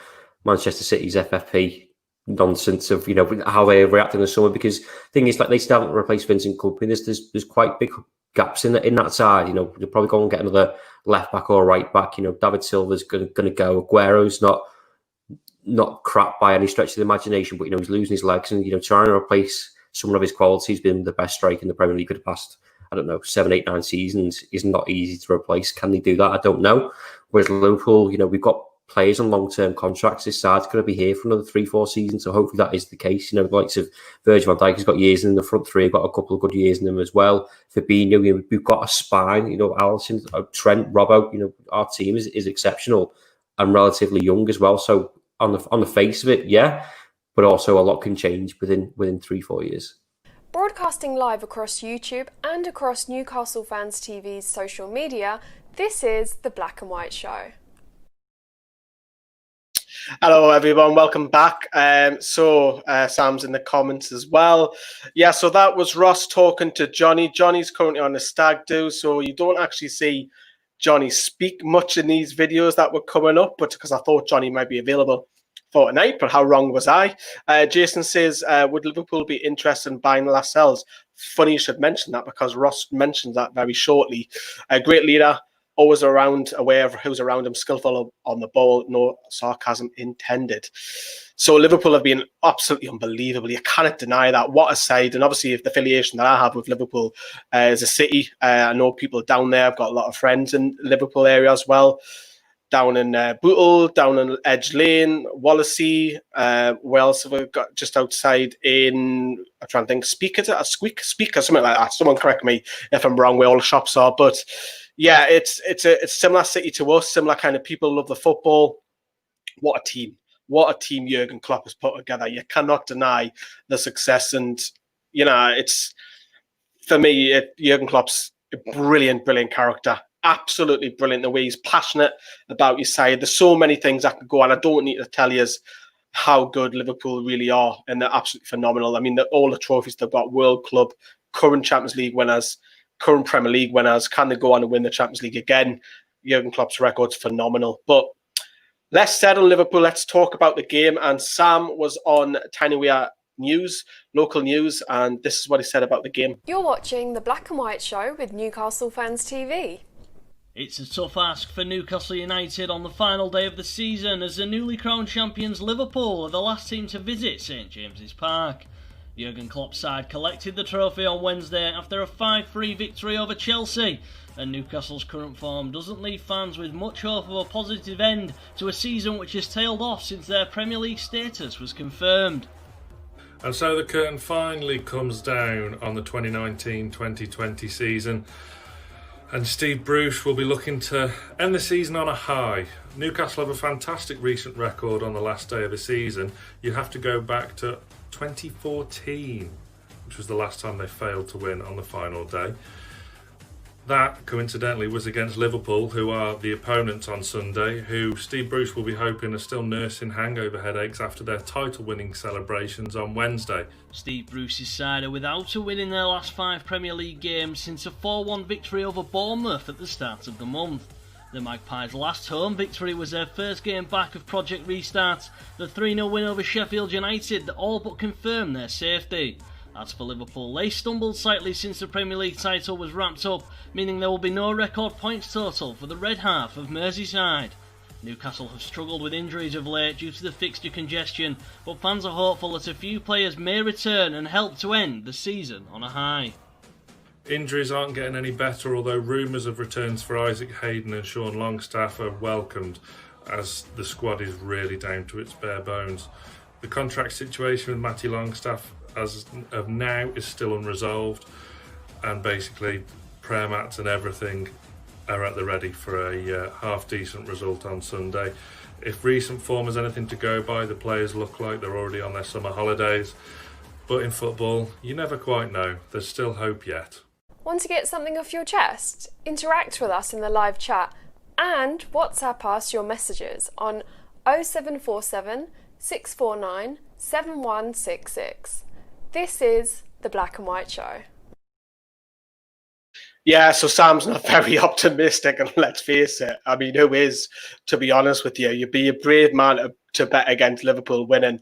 Manchester City's FFP nonsense of how they react in the summer, because the thing is, they still haven't replaced Vincent Kompany. There's quite big gaps in that side. They'll probably go and get another left back or right back. David Silva's going to go. Aguero's not crap by any stretch of the imagination, but he's losing his legs, and trying to replace someone of his quality who's been the best striker in the Premier League for the past 7, 8, 9 seasons is not easy to replace. Can they do that? I don't know. Whereas Liverpool, we've got players on long-term contracts. This side's going to be here for another 3-4 seasons, so hopefully that is the case. The likes of Virgil van Dijk has got years in the front three, have got a couple of good years in them as well. Fabinho, we've got a spine. Alisson, Trent, Robbo. Our team is exceptional and relatively young as well. So on the face of it, yeah, but also a lot can change within 3-4 years. Broadcasting live across YouTube and across Newcastle Fans TV's social media, this is the Black and White Show. Hello everyone, welcome back. Sam's in the comments as well. Yeah, so that was Ross talking to Jonny. Jonny's currently on a stag do, so you don't actually see Jonny speak much in these videos that were coming up, but because I thought Jonny might be available for tonight, but how wrong was I? Jason says, would Liverpool be interested in buying Lascelles? Funny you should mention that, because Ross mentioned that very shortly. A great leader, always around, aware of who's around him, skillful on the ball, no sarcasm intended. So Liverpool have been absolutely unbelievable. You cannot deny that. What a side. And obviously, if the affiliation that I have with Liverpool is a city, I know people down there. I've got a lot of friends in Liverpool area as well. down in Bootle, down in Edge Lane, Wallasey. Where else have we got just outside in, I'm trying to think, Speaker, something like that. Someone correct me if I'm wrong where all the shops are. But yeah, it's a similar city to us, similar kind of people, love the football. What a team. What a team Jurgen Klopp has put together. You cannot deny the success. And, you know, it's, for me, Jurgen Klopp's a brilliant, brilliant character. Absolutely brilliant the way he's passionate about his side. There's so many things I could go on. I don't need to tell you how good Liverpool really are, and they're absolutely phenomenal. I mean, all the trophies they've got, World Club, current Champions League winners, current Premier League winners. Can they go on and win the Champions League again? Jurgen Klopp's record's phenomenal. But less said on Liverpool. Let's talk about the game. And Sam was on Tinyware News, local news, and this is what he said about the game. You're watching the Black and White Show with Newcastle Fans TV. It's a tough ask for Newcastle United on the final day of the season, as the newly crowned champions Liverpool are the last team to visit St James's Park. Jurgen Klopp's side collected the trophy on Wednesday after a 5-3 victory over Chelsea, and Newcastle's current form doesn't leave fans with much hope of a positive end to a season which has tailed off since their Premier League status was confirmed. And so the curtain finally comes down on the 2019-2020 season, and Steve Bruce will be looking to end the season on a high. Newcastle have a fantastic recent record on the last day of the season. You have to go back to 2014, which was the last time they failed to win on the final day. That, coincidentally, was against Liverpool, who are the opponents on Sunday, who Steve Bruce will be hoping are still nursing hangover headaches after their title-winning celebrations on Wednesday. Steve Bruce's side are without a win in their last 5 Premier League games since a 4-1 victory over Bournemouth at the start of the month. The Magpies' last home victory was their first game back of Project Restart, the 3-0 win over Sheffield United that all but confirmed their safety. As for Liverpool, they stumbled slightly since the Premier League title was wrapped up, meaning there will be no record points total for the red half of Merseyside. Newcastle have struggled with injuries of late due to the fixture congestion, but fans are hopeful that a few players may return and help to end the season on a high. Injuries aren't getting any better, although rumours of returns for Isaac Hayden and Sean Longstaff are welcomed, as the squad is really down to its bare bones. The contract situation with Matty Longstaff as of now is still unresolved, and basically prayer mats and everything are at the ready for a half decent result on Sunday. If recent form is anything to go by, the players look like they're already on their summer holidays, but in football you never quite know. There's still hope yet. Want to get something off your chest? Interact with us in the live chat and WhatsApp us your messages on 0747 649 7166. This is the Black and White Show. Yeah, so Sam's not very optimistic, and let's face it. I mean, who is, to be honest with you? You'd be a brave man to bet against Liverpool winning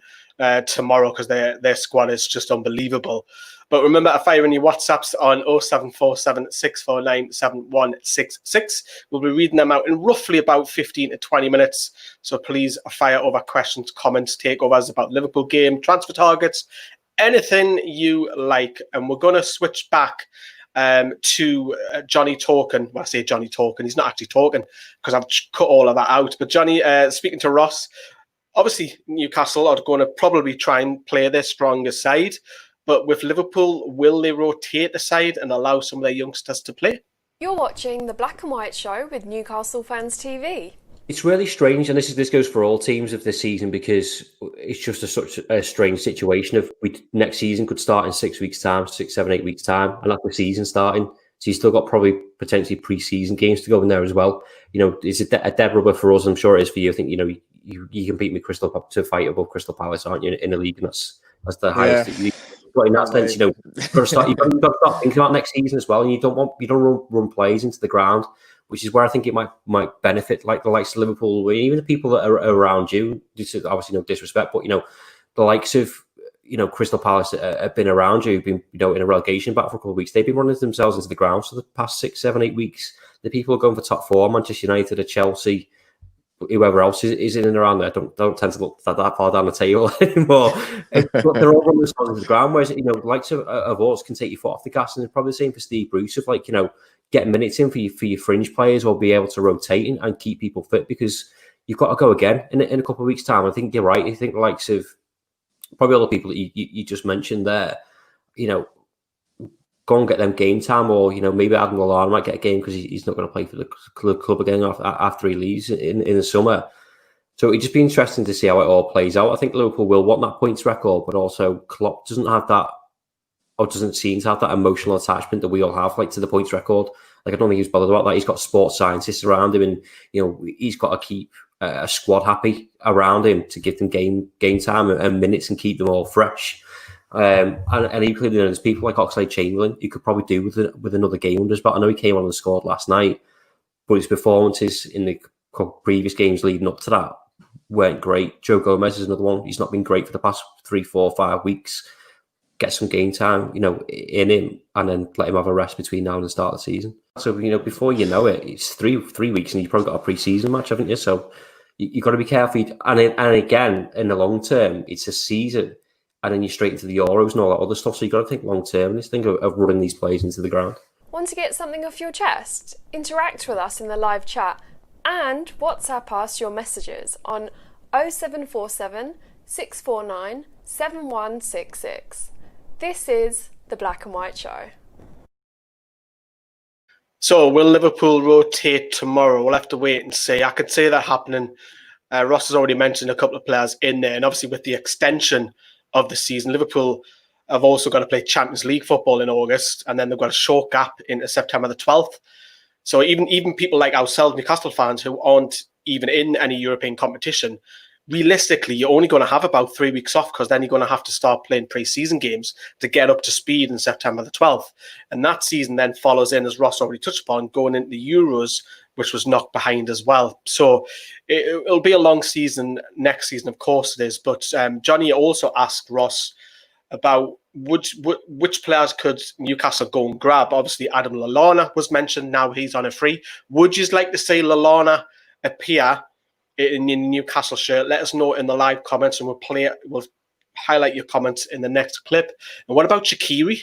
tomorrow, because their squad is just unbelievable. But remember to fire in your WhatsApps on 0747 649 7166. We'll be reading them out in roughly about 15 to 20 minutes. So please fire over questions, comments, takeovers about the Liverpool game, transfer targets, anything you like. And we're going to switch back to Jonny talking. Well, I say Jonny talking. He's not actually talking because I've cut all of that out. But Jonny, speaking to Ross, obviously Newcastle are going to probably try and play their strongest side. But with Liverpool, will they rotate the side and allow some of their youngsters to play? You're watching the Black and White Show with Newcastle Fans TV. It's really strange, and this goes for all teams of this season, because it's just such a strange situation. Of next season could start in 6 weeks' time, 6, 7, 8 weeks' time, and after the season starting, so you still got probably potentially pre-season games to go in there as well. You know, it's a dead rubber for us. I'm sure it is for you. I think you can beat me to fight above Crystal Palace, aren't you, in the league? And that's the highest that you. But in that sense, you've got to start thinking about next season as well. And you don't run plays into the ground, which is where I think it might benefit, like the likes of Liverpool, even the people that are around you. This is obviously no disrespect, but the likes of Crystal Palace have been around you, been in a relegation battle for a couple of weeks. They've been running themselves into the ground for the past 6, 7, 8 weeks. The people are going for top 4, Manchester United, or Chelsea. whoever else is in and around there don't tend to look that far down the table anymore. But they're all running the to the ground, whereas, the likes of us can take your foot off the gas, and it's probably the same for Steve Bruce of getting minutes in for your fringe players, or be able to rotate and keep people fit, because you've got to go again in a couple of weeks' time. I think you're right. I think the likes of probably other people that you just mentioned there, go and get them game time, or maybe Adam Lallana might get a game because he's not going to play for the club again after he leaves in the summer. So it'd just be interesting to see how it all plays out. I think Liverpool will want that points record, but also Klopp doesn't have that, or doesn't seem to have that emotional attachment that we all have, to the points record. I don't think he's bothered about that. He's got sports scientists around him, and he's got to keep a squad happy around him to give them game time and minutes and keep them all fresh. And equally, there's people like Oxlade-Chamberlain who could probably do with another game under his belt. I know he came on and scored last night, but his performances in the previous games leading up to that weren't great. Joe Gomez is another one. He's not been great for the past 3, 4, 5 weeks. Get some game time, in him, and then let him have a rest between now and the start of the season. So, before you know it, it's three weeks, and you've probably got a pre-season match, haven't you? So you've got to be careful. And again, in the long term, it's a season, and then you're straight into the Euros and all that other stuff. So you've got to think long term in this thing of running these players into the ground. Want to get something off your chest? Interact with us in the live chat and WhatsApp us your messages on 0747 649 7166. This is the Black and White Show. So will Liverpool rotate tomorrow? We'll have to wait and see. I could see that happening. Ross has already mentioned a couple of players in there, and obviously with the extension of the season, Liverpool have also got to play Champions League football in August, and then they've got a short gap into September the 12th. So even people like ourselves, Newcastle fans, who aren't even in any European competition, realistically, you're only going to have about 3 weeks off, because then you're going to have to start playing pre-season games to get up to speed in September the 12th. And that season then follows in, as Ross already touched upon, going into the Euros, which was knocked behind as well. So it'll be a long season next season, of course it is. But Jonny also asked Ross about which players could Newcastle go and grab. Obviously, Adam Lallana was mentioned. Now he's on a free. Would you like to see Lallana appear in your Newcastle shirt? Let us know in the live comments, and we'll highlight your comments in the next clip. And what about Shaqiri?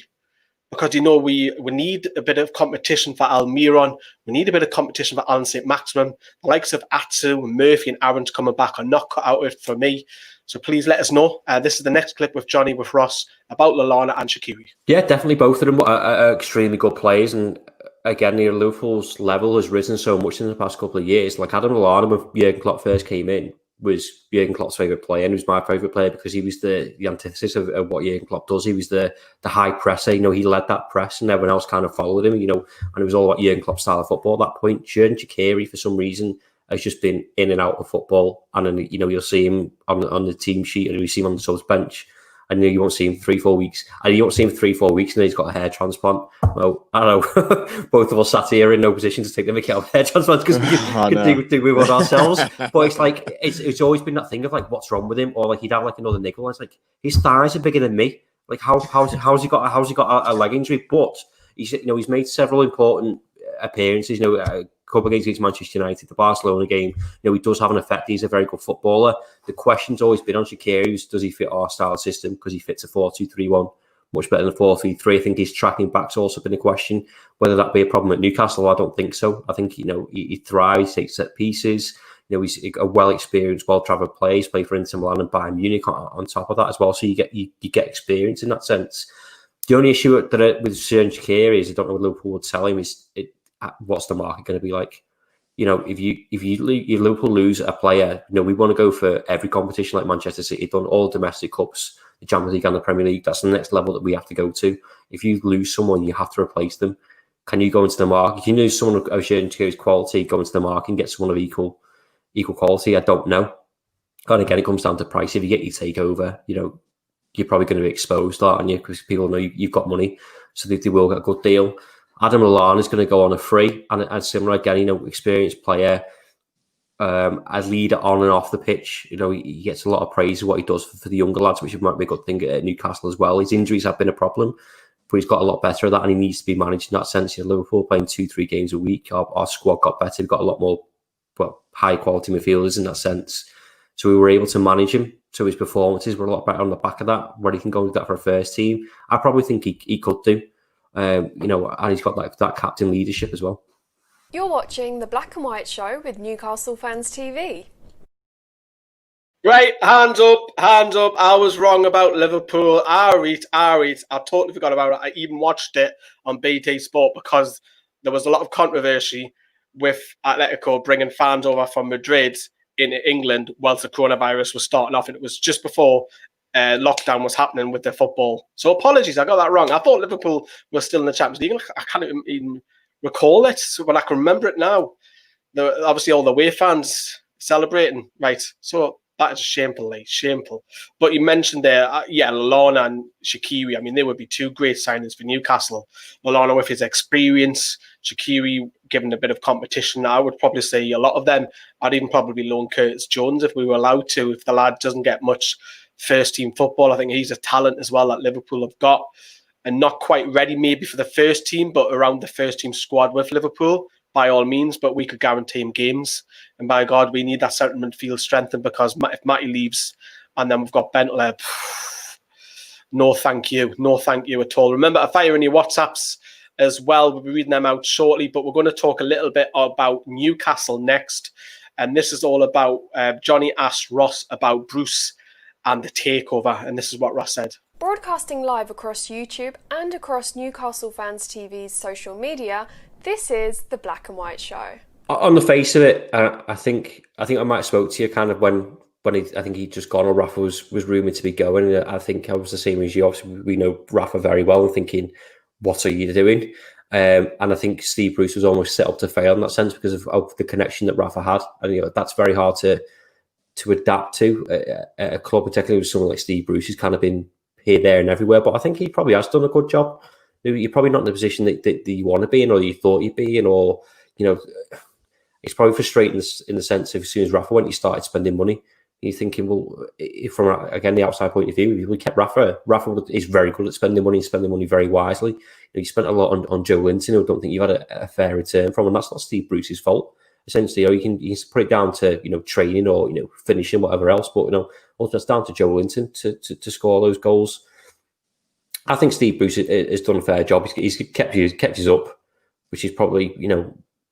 Because we need a bit of competition for Almiron. We need a bit of competition for Alan Saint-Maximin. The likes of Atsu and Murphy and Aaron's coming back are not cut out of it for me. So please let us know. This is the next clip with Jonny, with Ross, about Lallana and Shaqiri. Yeah, definitely both of them are extremely good players, and again, Liverpool's level has risen so much in the past couple of years. Like Adam Lallana, when Jurgen Klopp first came in, was Jurgen Klopp's favourite player, and he was my favourite player because he was the antithesis of what Jurgen Klopp does. He was the high presser. He led that press, and everyone else kind of followed him. And it was all about Jurgen Klopp's style of football at that point. Xherdan Shaqiri, for some reason, has just been in and out of football, and then you'll see him on the team sheet, and you see him on the subs bench. And you won't see him 3-4 weeks. And you won't see him 3-4 weeks, and then he's got a hair transplant. Well, I don't know. Both of us sat here in no position to take the mickey out of hair transplants because we can do with ourselves. But it's like it's always been that thing of what's wrong with him, or he'd have another niggle. And it's like his thighs are bigger than me. Like how's he got a leg injury? But he's made several important appearances. A couple of games against Manchester United, the Barcelona game. He does have an effect. He's a very good footballer. The question's always been on Shaqiri: does he fit our style system? Because he fits a 4-2-3-1 much better than a 4-3-3. I think his tracking back's also been a question. Whether that be a problem at Newcastle, I don't think so. I think he thrives, takes set pieces. He's a well-experienced, well-travelled player. He's played for Inter Milan and Bayern Munich on top of that as well. So you get experience in that sense. The only issue with Xherdan Shaqiri is I don't know what Liverpool would tell him what's the market going to be like? If Liverpool lose a player, we want to go for every competition like Manchester City done, all domestic cups, the Champions League and the Premier League. That's the next level that we have to go to. If you lose someone, you have to replace them. Can you go into the market? Can you lose someone of Xherdan Shaqiri's quality, go into the market and get someone of equal quality? I don't know. And again, it comes down to price. If you get your takeover, you're probably going to be exposed, aren't you? Because people know you've got money, so they will get a good deal. Adam Lallana is going to go on a free, and similar again, experienced player, a leader on and off the pitch. He gets a lot of praise for what he does for the younger lads, which might be a good thing at Newcastle as well. His injuries have been a problem, but he's got a lot better at that, and he needs to be managed in that sense. Liverpool playing 2-3 games a week. Our squad got better. We've got a lot more high quality midfielders in that sense. So we were able to manage him. So his performances were a lot better on the back of that, where he can go and do that for a first team. I probably think he could do, and he's got that captain leadership as well. You're watching The Black and White Show with Newcastle Fans TV. Right, hands up. I was wrong about Liverpool. I totally forgot about it. I even watched it on BT Sport because there was a lot of controversy with Atletico bringing fans over from Madrid into England whilst the coronavirus was starting off, and it was just before lockdown was happening with the football. So apologies, I got that wrong. I thought Liverpool was still in the Champions League. I can't even recall it, but I can remember it now. Obviously, all the away fans celebrating, right? So that is shameful. But you mentioned there, Lallana and Shaqiri. I mean, they would be two great signings for Newcastle. Lallana with his experience, Shaqiri given a bit of competition. I would probably say a lot of them. I'd even probably loan Curtis Jones if we were allowed to, if the lad doesn't get much first-team football. I think he's a talent as well that Liverpool have got, and not quite ready maybe for the first team, but around the first-team squad with Liverpool, by all means, but we could guarantee him games. And by God, we need that centre midfield strengthened, because if Matty leaves and then we've got Bentley, no thank you at all. Remember to fire in your WhatsApps as well. We'll be reading them out shortly, but we're going to talk a little bit about Newcastle next. And this is all about, Jonny asked Ross about Bruce and the takeover, and this is what Ross said. Broadcasting live across YouTube and across Newcastle Fans TV's social media, this is The Black and White Show. On the face of it, I think I might have spoke to you kind of when I think he'd just gone, or Rafa was rumoured to be going. And I think I was the same as you. Obviously, we know Rafa very well, and thinking, what are you doing? And I think Steve Bruce was almost set up to fail in that sense because of the connection that Rafa had. And that's very hard to adapt to at a club, particularly with someone like Steve Bruce, who's kind of been here, there, and everywhere. But I think he probably has done a good job. You're probably not in the position that you want to be in, or you thought you'd be in, or it's probably frustrating in the sense of as soon as Rafa went, you started spending money. You're thinking, well, from again the outside point of view, we kept Rafa. Rafa is very good at spending money very wisely. You spent a lot on Joe Linton, who I don't think you've had a fair return from, and that's not Steve Bruce's fault. Essentially, you can put it down to training or finishing, whatever else, but also it's down to Joe Linton to score those goals. I think Steve Bruce has done a fair job. He's kept you up, which is probably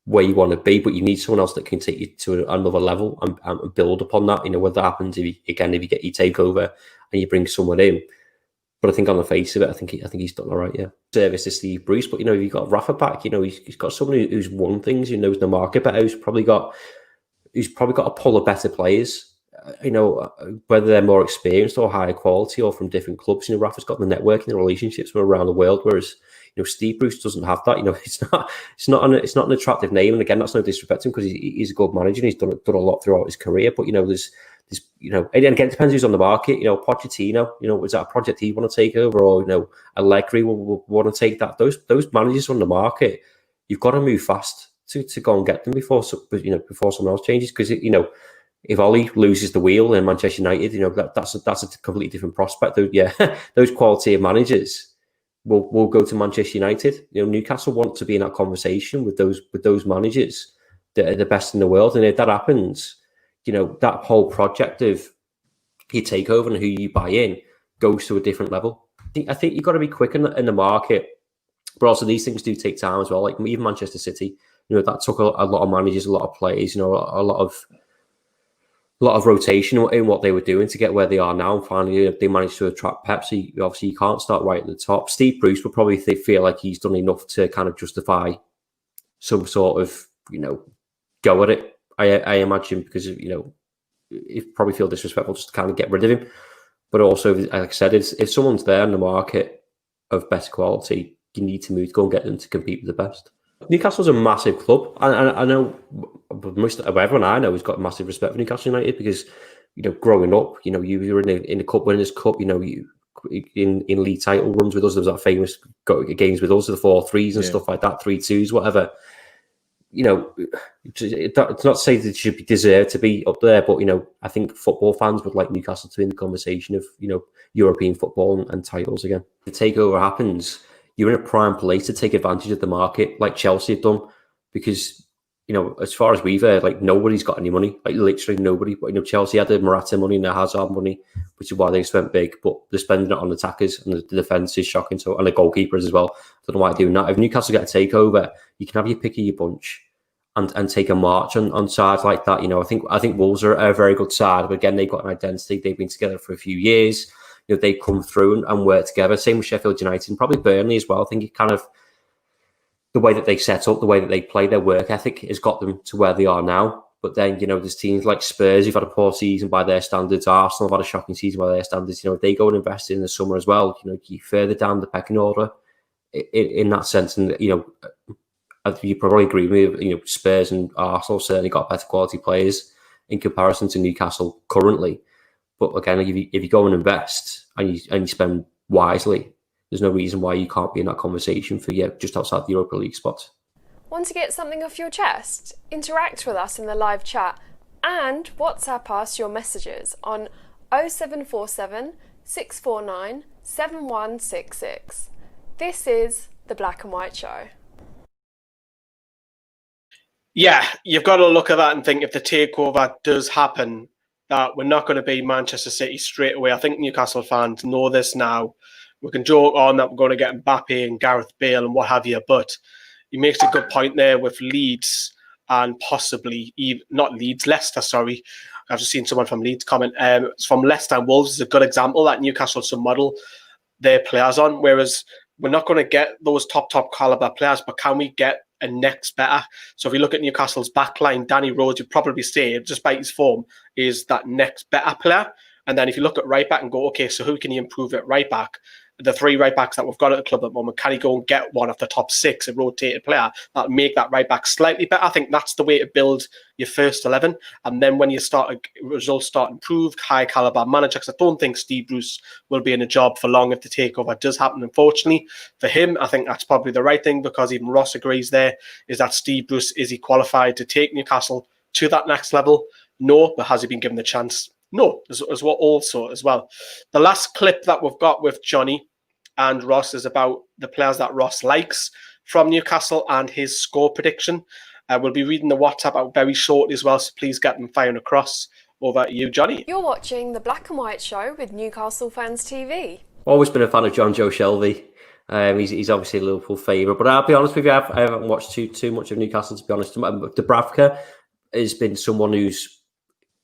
where you want to be. But you need someone else that can take you to another level and build upon that. Whether that happens if you get your takeover and you bring someone in. But I think on the face of it, I think he's done all right. Yeah, service to Steve Bruce. But you've got Rafa back. He's got someone who's won things, who knows the market better, who's probably got a pull of better players. Whether they're more experienced or higher quality or from different clubs. Rafa's got the networking and relationships from around the world, whereas Steve Bruce doesn't have that. It's not an attractive name, and again, that's no disrespect to him because he's a good manager and he's done a lot throughout his career. But there's and again, it depends who's on the market. Pochettino, is that a project he want to take over, or Allegri will want to take that? Those managers on the market, you've got to move fast to go and get them before someone else changes, because if Ollie loses the wheel in Manchester United, that's a completely different prospect. Those quality of managers will go to Manchester United. Newcastle want to be in that conversation with those managers that are the best in the world, and if that happens, that whole project of your takeover and who you buy in goes to a different level. I think you've got to be quick in the market, but also these things do take time as well. Like even Manchester City, that took a lot of managers, a lot of players, a lot of rotation in what they were doing to get where they are now. And finally, they managed to attract Pep. So obviously, you can't start right at the top. Steve Bruce will probably feel like he's done enough to kind of justify some sort of, go at it. I imagine, because he probably feel disrespectful just to kind of get rid of him. But also, like I said, if someone's there in the market of better quality, you need to move to go and get them to compete with the best. Newcastle's a massive club. I know most of everyone I know has got massive respect for Newcastle United because, growing up, you were in the Cup Winners' Cup, in league title runs with us. There was that famous games with us, the 4-3s and stuff like that, 3-2s, whatever. It's not to say that it should be deserved to be up there, but I think football fans would like Newcastle to be in the conversation of European football and titles again. The takeover happens, you're in a prime place to take advantage of the market, like Chelsea have done, because as far as we've heard, like nobody's got any money, like literally nobody. But Chelsea had the Morata money and the Hazard money, which is why they spent big. But they're spending it on attackers, and the defence is shocking. So, and the goalkeepers as well. Don't know why they're doing that. If Newcastle get a takeover, you can have your pick of your bunch and take a march on sides like that. I think Wolves are a very good side, but again, they've got an identity. They've been together for a few years. They come through and work together. Same with Sheffield United and probably Burnley as well. I think it kind of the way that they set up, the way that they play, their work ethic has got them to where they are now. But then, there's teams like Spurs who've had a poor season by their standards. Arsenal have had a shocking season by their standards. They go and invest in the summer as well. You further down the pecking order in that sense. And, you probably agree with me, Spurs and Arsenal certainly got better quality players in comparison to Newcastle currently. But again, if you go and invest and you spend wisely, there's no reason why you can't be in that conversation for just outside the Europa League spot. Want to get something off your chest? Interact with us in the live chat and WhatsApp us your messages on 0747 649 7166. This is The Black and White Show. Yeah, you've got to look at that and think if the takeover does happen, that we're not going to be Manchester City straight away. I think Newcastle fans know this now. We can joke on that we're going to get Mbappe and Gareth Bale and what have you, but he makes a good point there with Leeds and possibly Leicester, sorry. I've just seen someone from Leeds comment. It's from Leicester and Wolves is a good example that Newcastle should model their players on, whereas we're not going to get those top caliber players, but can we get a next better? So if you look at Newcastle's backline, Danny Rose, you'd probably say, just by his form, is that next better player. And then if you look at right back and go, okay, so who can he improve at right back? The three right backs that we've got at the club at the moment, can he go and get one of the top six, a rotated player that'll make that right back slightly better? I think that's the way to build your first 11. And then when you results start improve, high caliber manager, because I don't think Steve Bruce will be in a job for long if the takeover does happen. Unfortunately for him, I think that's probably the right thing, because even Ross agrees there, is that Steve Bruce, is he qualified to take Newcastle to that next level? No, but has he been given the chance? No, as well also as well. The last clip that we've got with Jonny and Ross is about the players that Ross likes from Newcastle and his score prediction. We'll be reading the WhatsApp out very shortly as well, so please get them firing across. Over to you, Jonny. You're watching The Black and White Show with Newcastle Fans TV. Always been a fan of John Joe Shelby. He's obviously a Liverpool favourite, but I'll be honest with you, I haven't watched too much of Newcastle, to be honest. Dubravka has been someone who's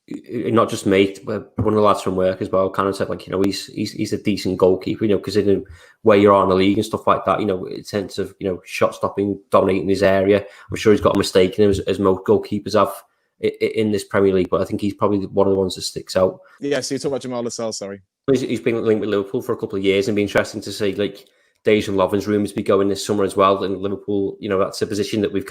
not just me, but one of the lads from work as well, kind of said, like, he's a decent goalkeeper, because in where you're on the league and stuff like that, in terms of, shot stopping, dominating his area. I'm sure he's got a mistake in him, as most goalkeepers have in this Premier League, but I think he's probably one of the ones that sticks out. Yeah, so you're talking about Jamal Lascelles, sorry. He's been linked with Liverpool for a couple of years, and it'd be interesting to see, like, Dejan Lovren's rumours be going this summer as well. And Liverpool, that's a position that we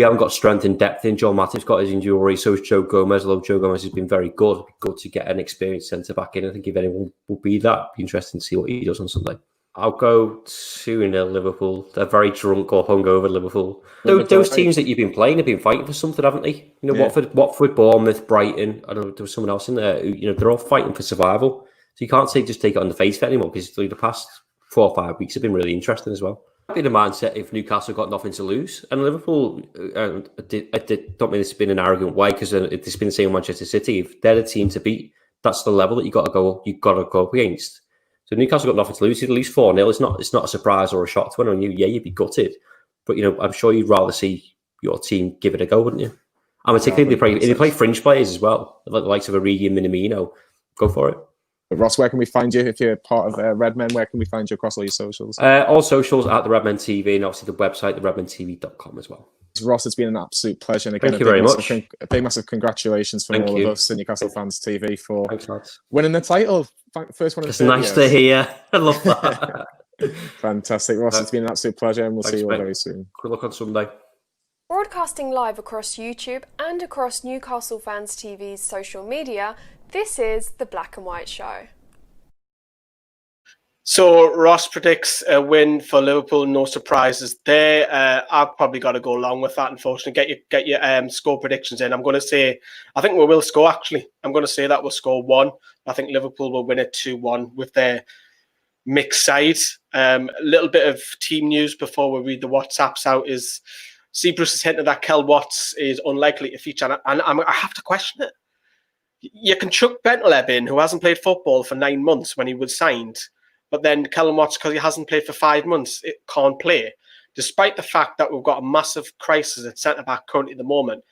haven't got strength and depth in. John Matip's got his injury, so has Joe Gomez. Although Joe Gomez has been very good. It'd be good to get an experienced centre-back in. I think if anyone will be that, it'd be interesting to see what he does on Sunday. I'll go 2-0 Liverpool. They're very drunk or hungover Liverpool. Those teams that you've been playing have been fighting for something, haven't they? Yeah. Watford, Bournemouth, Brighton. I don't know, there was someone else in there who, they're all fighting for survival. So you can't just take it on the face of it anymore, because the past 4 or 5 weeks have been really interesting as well. I'd be in the mindset if Newcastle got nothing to lose, and Liverpool, I don't mean this has been an arrogant way, because it's been the same with Manchester City. If they're the team to beat, that's the level that you've got to go up against. So Newcastle got nothing to lose. You'd at least 4-0. It's not a surprise or a shock to anyone. You'd be gutted, but I'm sure you'd rather see your team give it a go, wouldn't you? And particularly if they play fringe players as well, like the likes of Origi and Minamino, go for it. Ross, where can we find you if you're part of Redmen? Where can we find you across all your socials? All socials at the Redmen TV, and obviously the website, theredmentv.com as well. Ross, it's been an absolute pleasure. And again, Thank you very much. A big, massive congratulations from all of us at Newcastle Fans TV for winning the title. First one in 30 nice years. to hear. I love that. Fantastic. Ross, it's been an absolute pleasure, and we'll see you all very soon. Good luck on Sunday. Broadcasting live across YouTube and across Newcastle Fans TV's social media, this is The Black and White Show. So Ross predicts a win for Liverpool. No surprises there. I've probably got to go along with that, unfortunately. Get your score predictions in. I'm going to say, I think we will score, actually. I'm going to say that we'll score 1. I think Liverpool will win it 2-1 with their mixed side. A little bit of team news before we read the WhatsApps out is Steve Bruce has hinted that Kel Watts is unlikely to feature, and I have to question it. You can chuck Bentaleb in, who hasn't played football for 9 months when he was signed, but then Callum Watts, because he hasn't played for 5 months, it can't play, despite the fact that we've got a massive crisis at centre-back currently at the moment,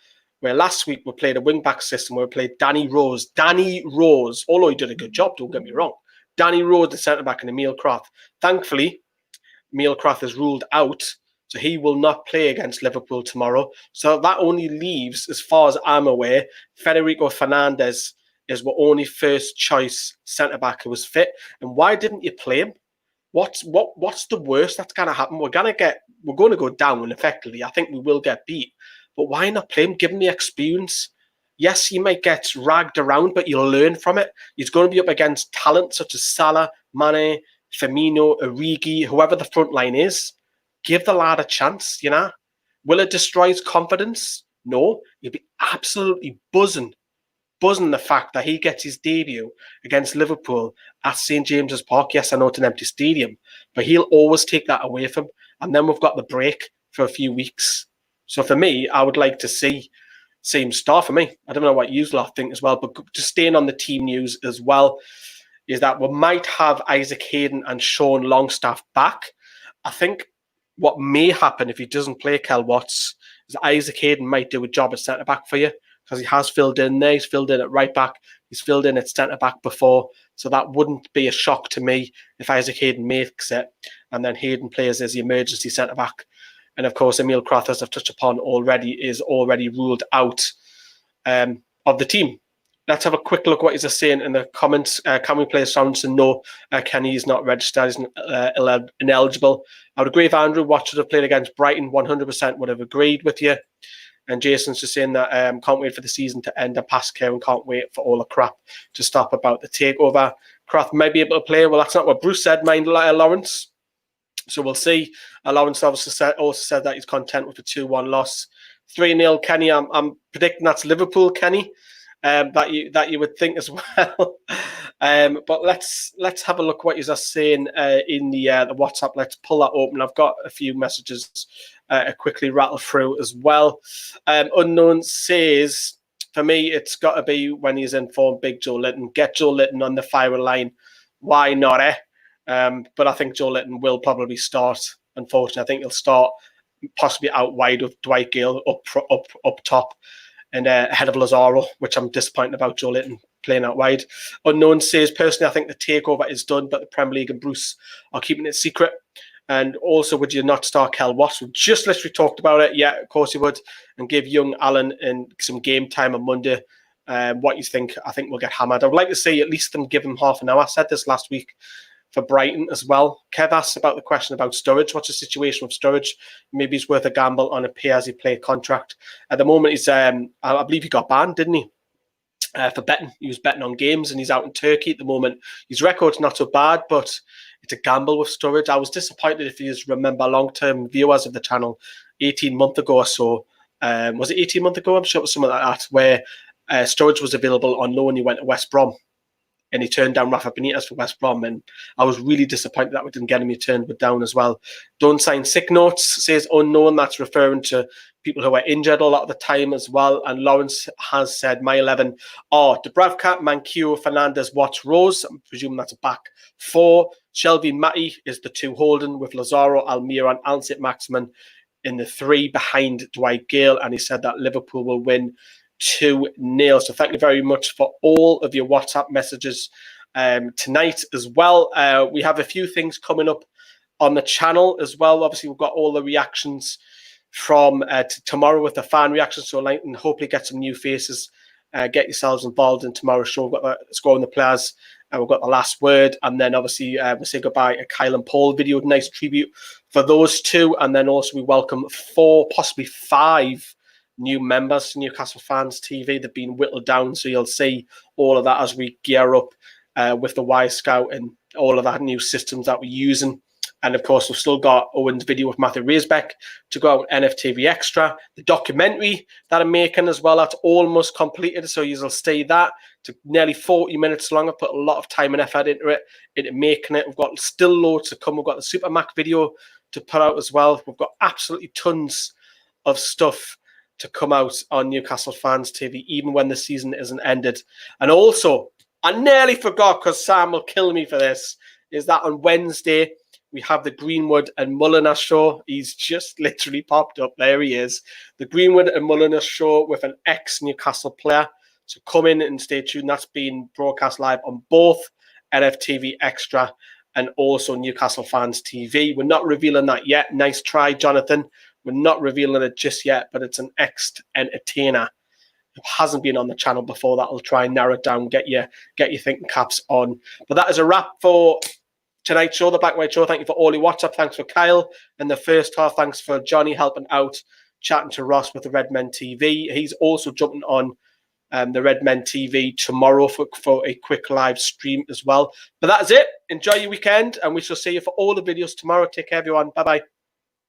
where last week we played a wing-back system where we played Danny Rose, although he did a good job, don't get me wrong. Danny Rose, the centre-back, and Emil Croth. Thankfully, Emil Croth is ruled out, so he will not play against Liverpool tomorrow. So that only leaves, as far as I'm aware, Federico Fernandez is our only first choice centre-back who was fit. And why didn't you play him? What's the worst that's going to happen? We're going to go down effectively. I think we will get beat. But why not play him? Give him the experience. Yes, he might get ragged around, but you'll learn from it. He's going to be up against talent such as Salah, Mane, Firmino, Origi, whoever the front line is. Give the lad a chance, you know. Will it destroy his confidence? No. He'll be absolutely buzzing the fact that he gets his debut against Liverpool at St. James's Park. Yes, I know it's an empty stadium, but he'll always take that away from him. And then we've got the break for a few weeks. So for me, I would like to see him start for me. I don't know what you lot think as well, but just staying on the team news as well, is that we might have Isaac Hayden and Sean Longstaff back. I think what may happen if he doesn't play Kel Watts is Isaac Hayden might do a job at centre-back for you, because he has filled in there. He's filled in at right-back. He's filled in at centre-back before. So that wouldn't be a shock to me if Isaac Hayden makes it, and then Hayden plays as the emergency centre-back. And, of course, Emil Croth, as I've touched upon already, is already ruled out of the team. Let's have a quick look at what he's saying in the comments. Can we play Sorensen? No, Kenny is not registered. He's ineligible. I would agree with Andrew. What should have played against Brighton? 100% would have agreed with you. And Jason's just saying that can't wait for the season to end and pass care and can't wait for all the crap to stop about the takeover. Croft may be able to play. Well, that's not what Bruce said, mind Lawrence. So we'll see. Lawrence also said that he's content with a 2-1 loss. 3-0, Kenny. I'm predicting that's Liverpool, Kenny. That you would think as well. But let's have a look what you're saying in the WhatsApp. Let's pull that open. I've got a few messages quickly rattle through as well. Unknown says, for me, it's got to be when he's in form, Big Joe Litton. Get Joe Litton on the firing line. Why not, eh? But I think Joe Litton will probably start. Unfortunately, I think he'll start possibly out wide with Dwight Gale up top and ahead of Lazaro, which I'm disappointed about Joe Litton playing out wide. Unknown says, personally, I think the takeover is done, but the Premier League and Bruce are keeping it secret. And also, would you not start Kel Watts? We just literally talked about it. Yeah, of course you would. And give young Alan some game time on Monday. What you think? I think we'll get hammered. I would like to see at least them give him half an hour. I said this last week for Brighton as well. Kev asked about the question about Sturridge. What's the situation with Sturridge? Maybe it's worth a gamble on a pay-as-he-play contract. At the moment, he's I believe he got banned, didn't he? For betting. He was betting on games and he's out in Turkey at the moment. His record's not so bad, but it's a gamble with Sturridge. I was disappointed, if you remember, long-term viewers of the channel 18 months ago or so. Was it 18 months ago? I'm sure it was something like that, where Sturridge was available on loan. He went to West Brom. And he turned down Rafa Benitez for West Brom. And I was really disappointed that we didn't get him. He turned it down as well. Don't sign sick notes, says unknown. That's referring to people who are injured a lot of the time as well. And Lawrence has said, my 11 are Dubravka, Manquillo, Fernandez, Watts, Rose. I'm presuming that's a back 4. Shelby Matty is the 2 holding with Lazaro, Almiron, and saint-maximin in the 3 behind Dwight Gale. And he said that Liverpool will win 2-0. So thank you very much for all of your WhatsApp messages tonight as well. We have a few things coming up on the channel as well. Obviously, we've got all the reactions from tomorrow with the fan reactions, so I can hopefully get some new faces. Get yourselves involved in tomorrow's show. We've got the score on the players, and we've got the last word, and then obviously we'll say goodbye to Kyle and Paul video. Nice tribute for those two, and then also we welcome 4, possibly 5 new members to Newcastle Fans TV. They've been whittled down, so you'll see all of that as we gear up with the Y Scout and all of that new systems that we're using. And of course, we've still got Owen's video with Matthew Raisbeck to go out on NFTV Extra. The documentary that I'm making as well, that's almost completed, so you'll see that. To nearly 40 minutes long. I put a lot of time and effort into making it. We've got still loads to come. We've got the Super Mac video to put out as well. We've got absolutely tons of stuff to come out on Newcastle Fans TV, even when the season isn't ended. And also, I nearly forgot, because Sam will kill me for this, is that on Wednesday, we have the Greenwood and Mulliner show. He's just literally popped up. There he is. The Greenwood and Mulliner show with an ex-Newcastle player. So come in and stay tuned. That's being broadcast live on both NFTV Extra and also Newcastle Fans TV. We're not revealing that yet. Nice try, Jonathan. We're not revealing it just yet, but it's an ex-entertainer who hasn't been on the channel before. That'll try and narrow it down, get your thinking caps on. But that is a wrap for tonight's show, the Black and White Show. Thank you for all your WhatsApp. Thanks for Kyle in the first half. Thanks for Jonny helping out, chatting to Ross with the Redmen TV. He's also jumping on the Redmen TV tomorrow for a quick live stream as well. But that's it. Enjoy your weekend, and we shall see you for all the videos tomorrow. Take care, everyone. Bye-bye.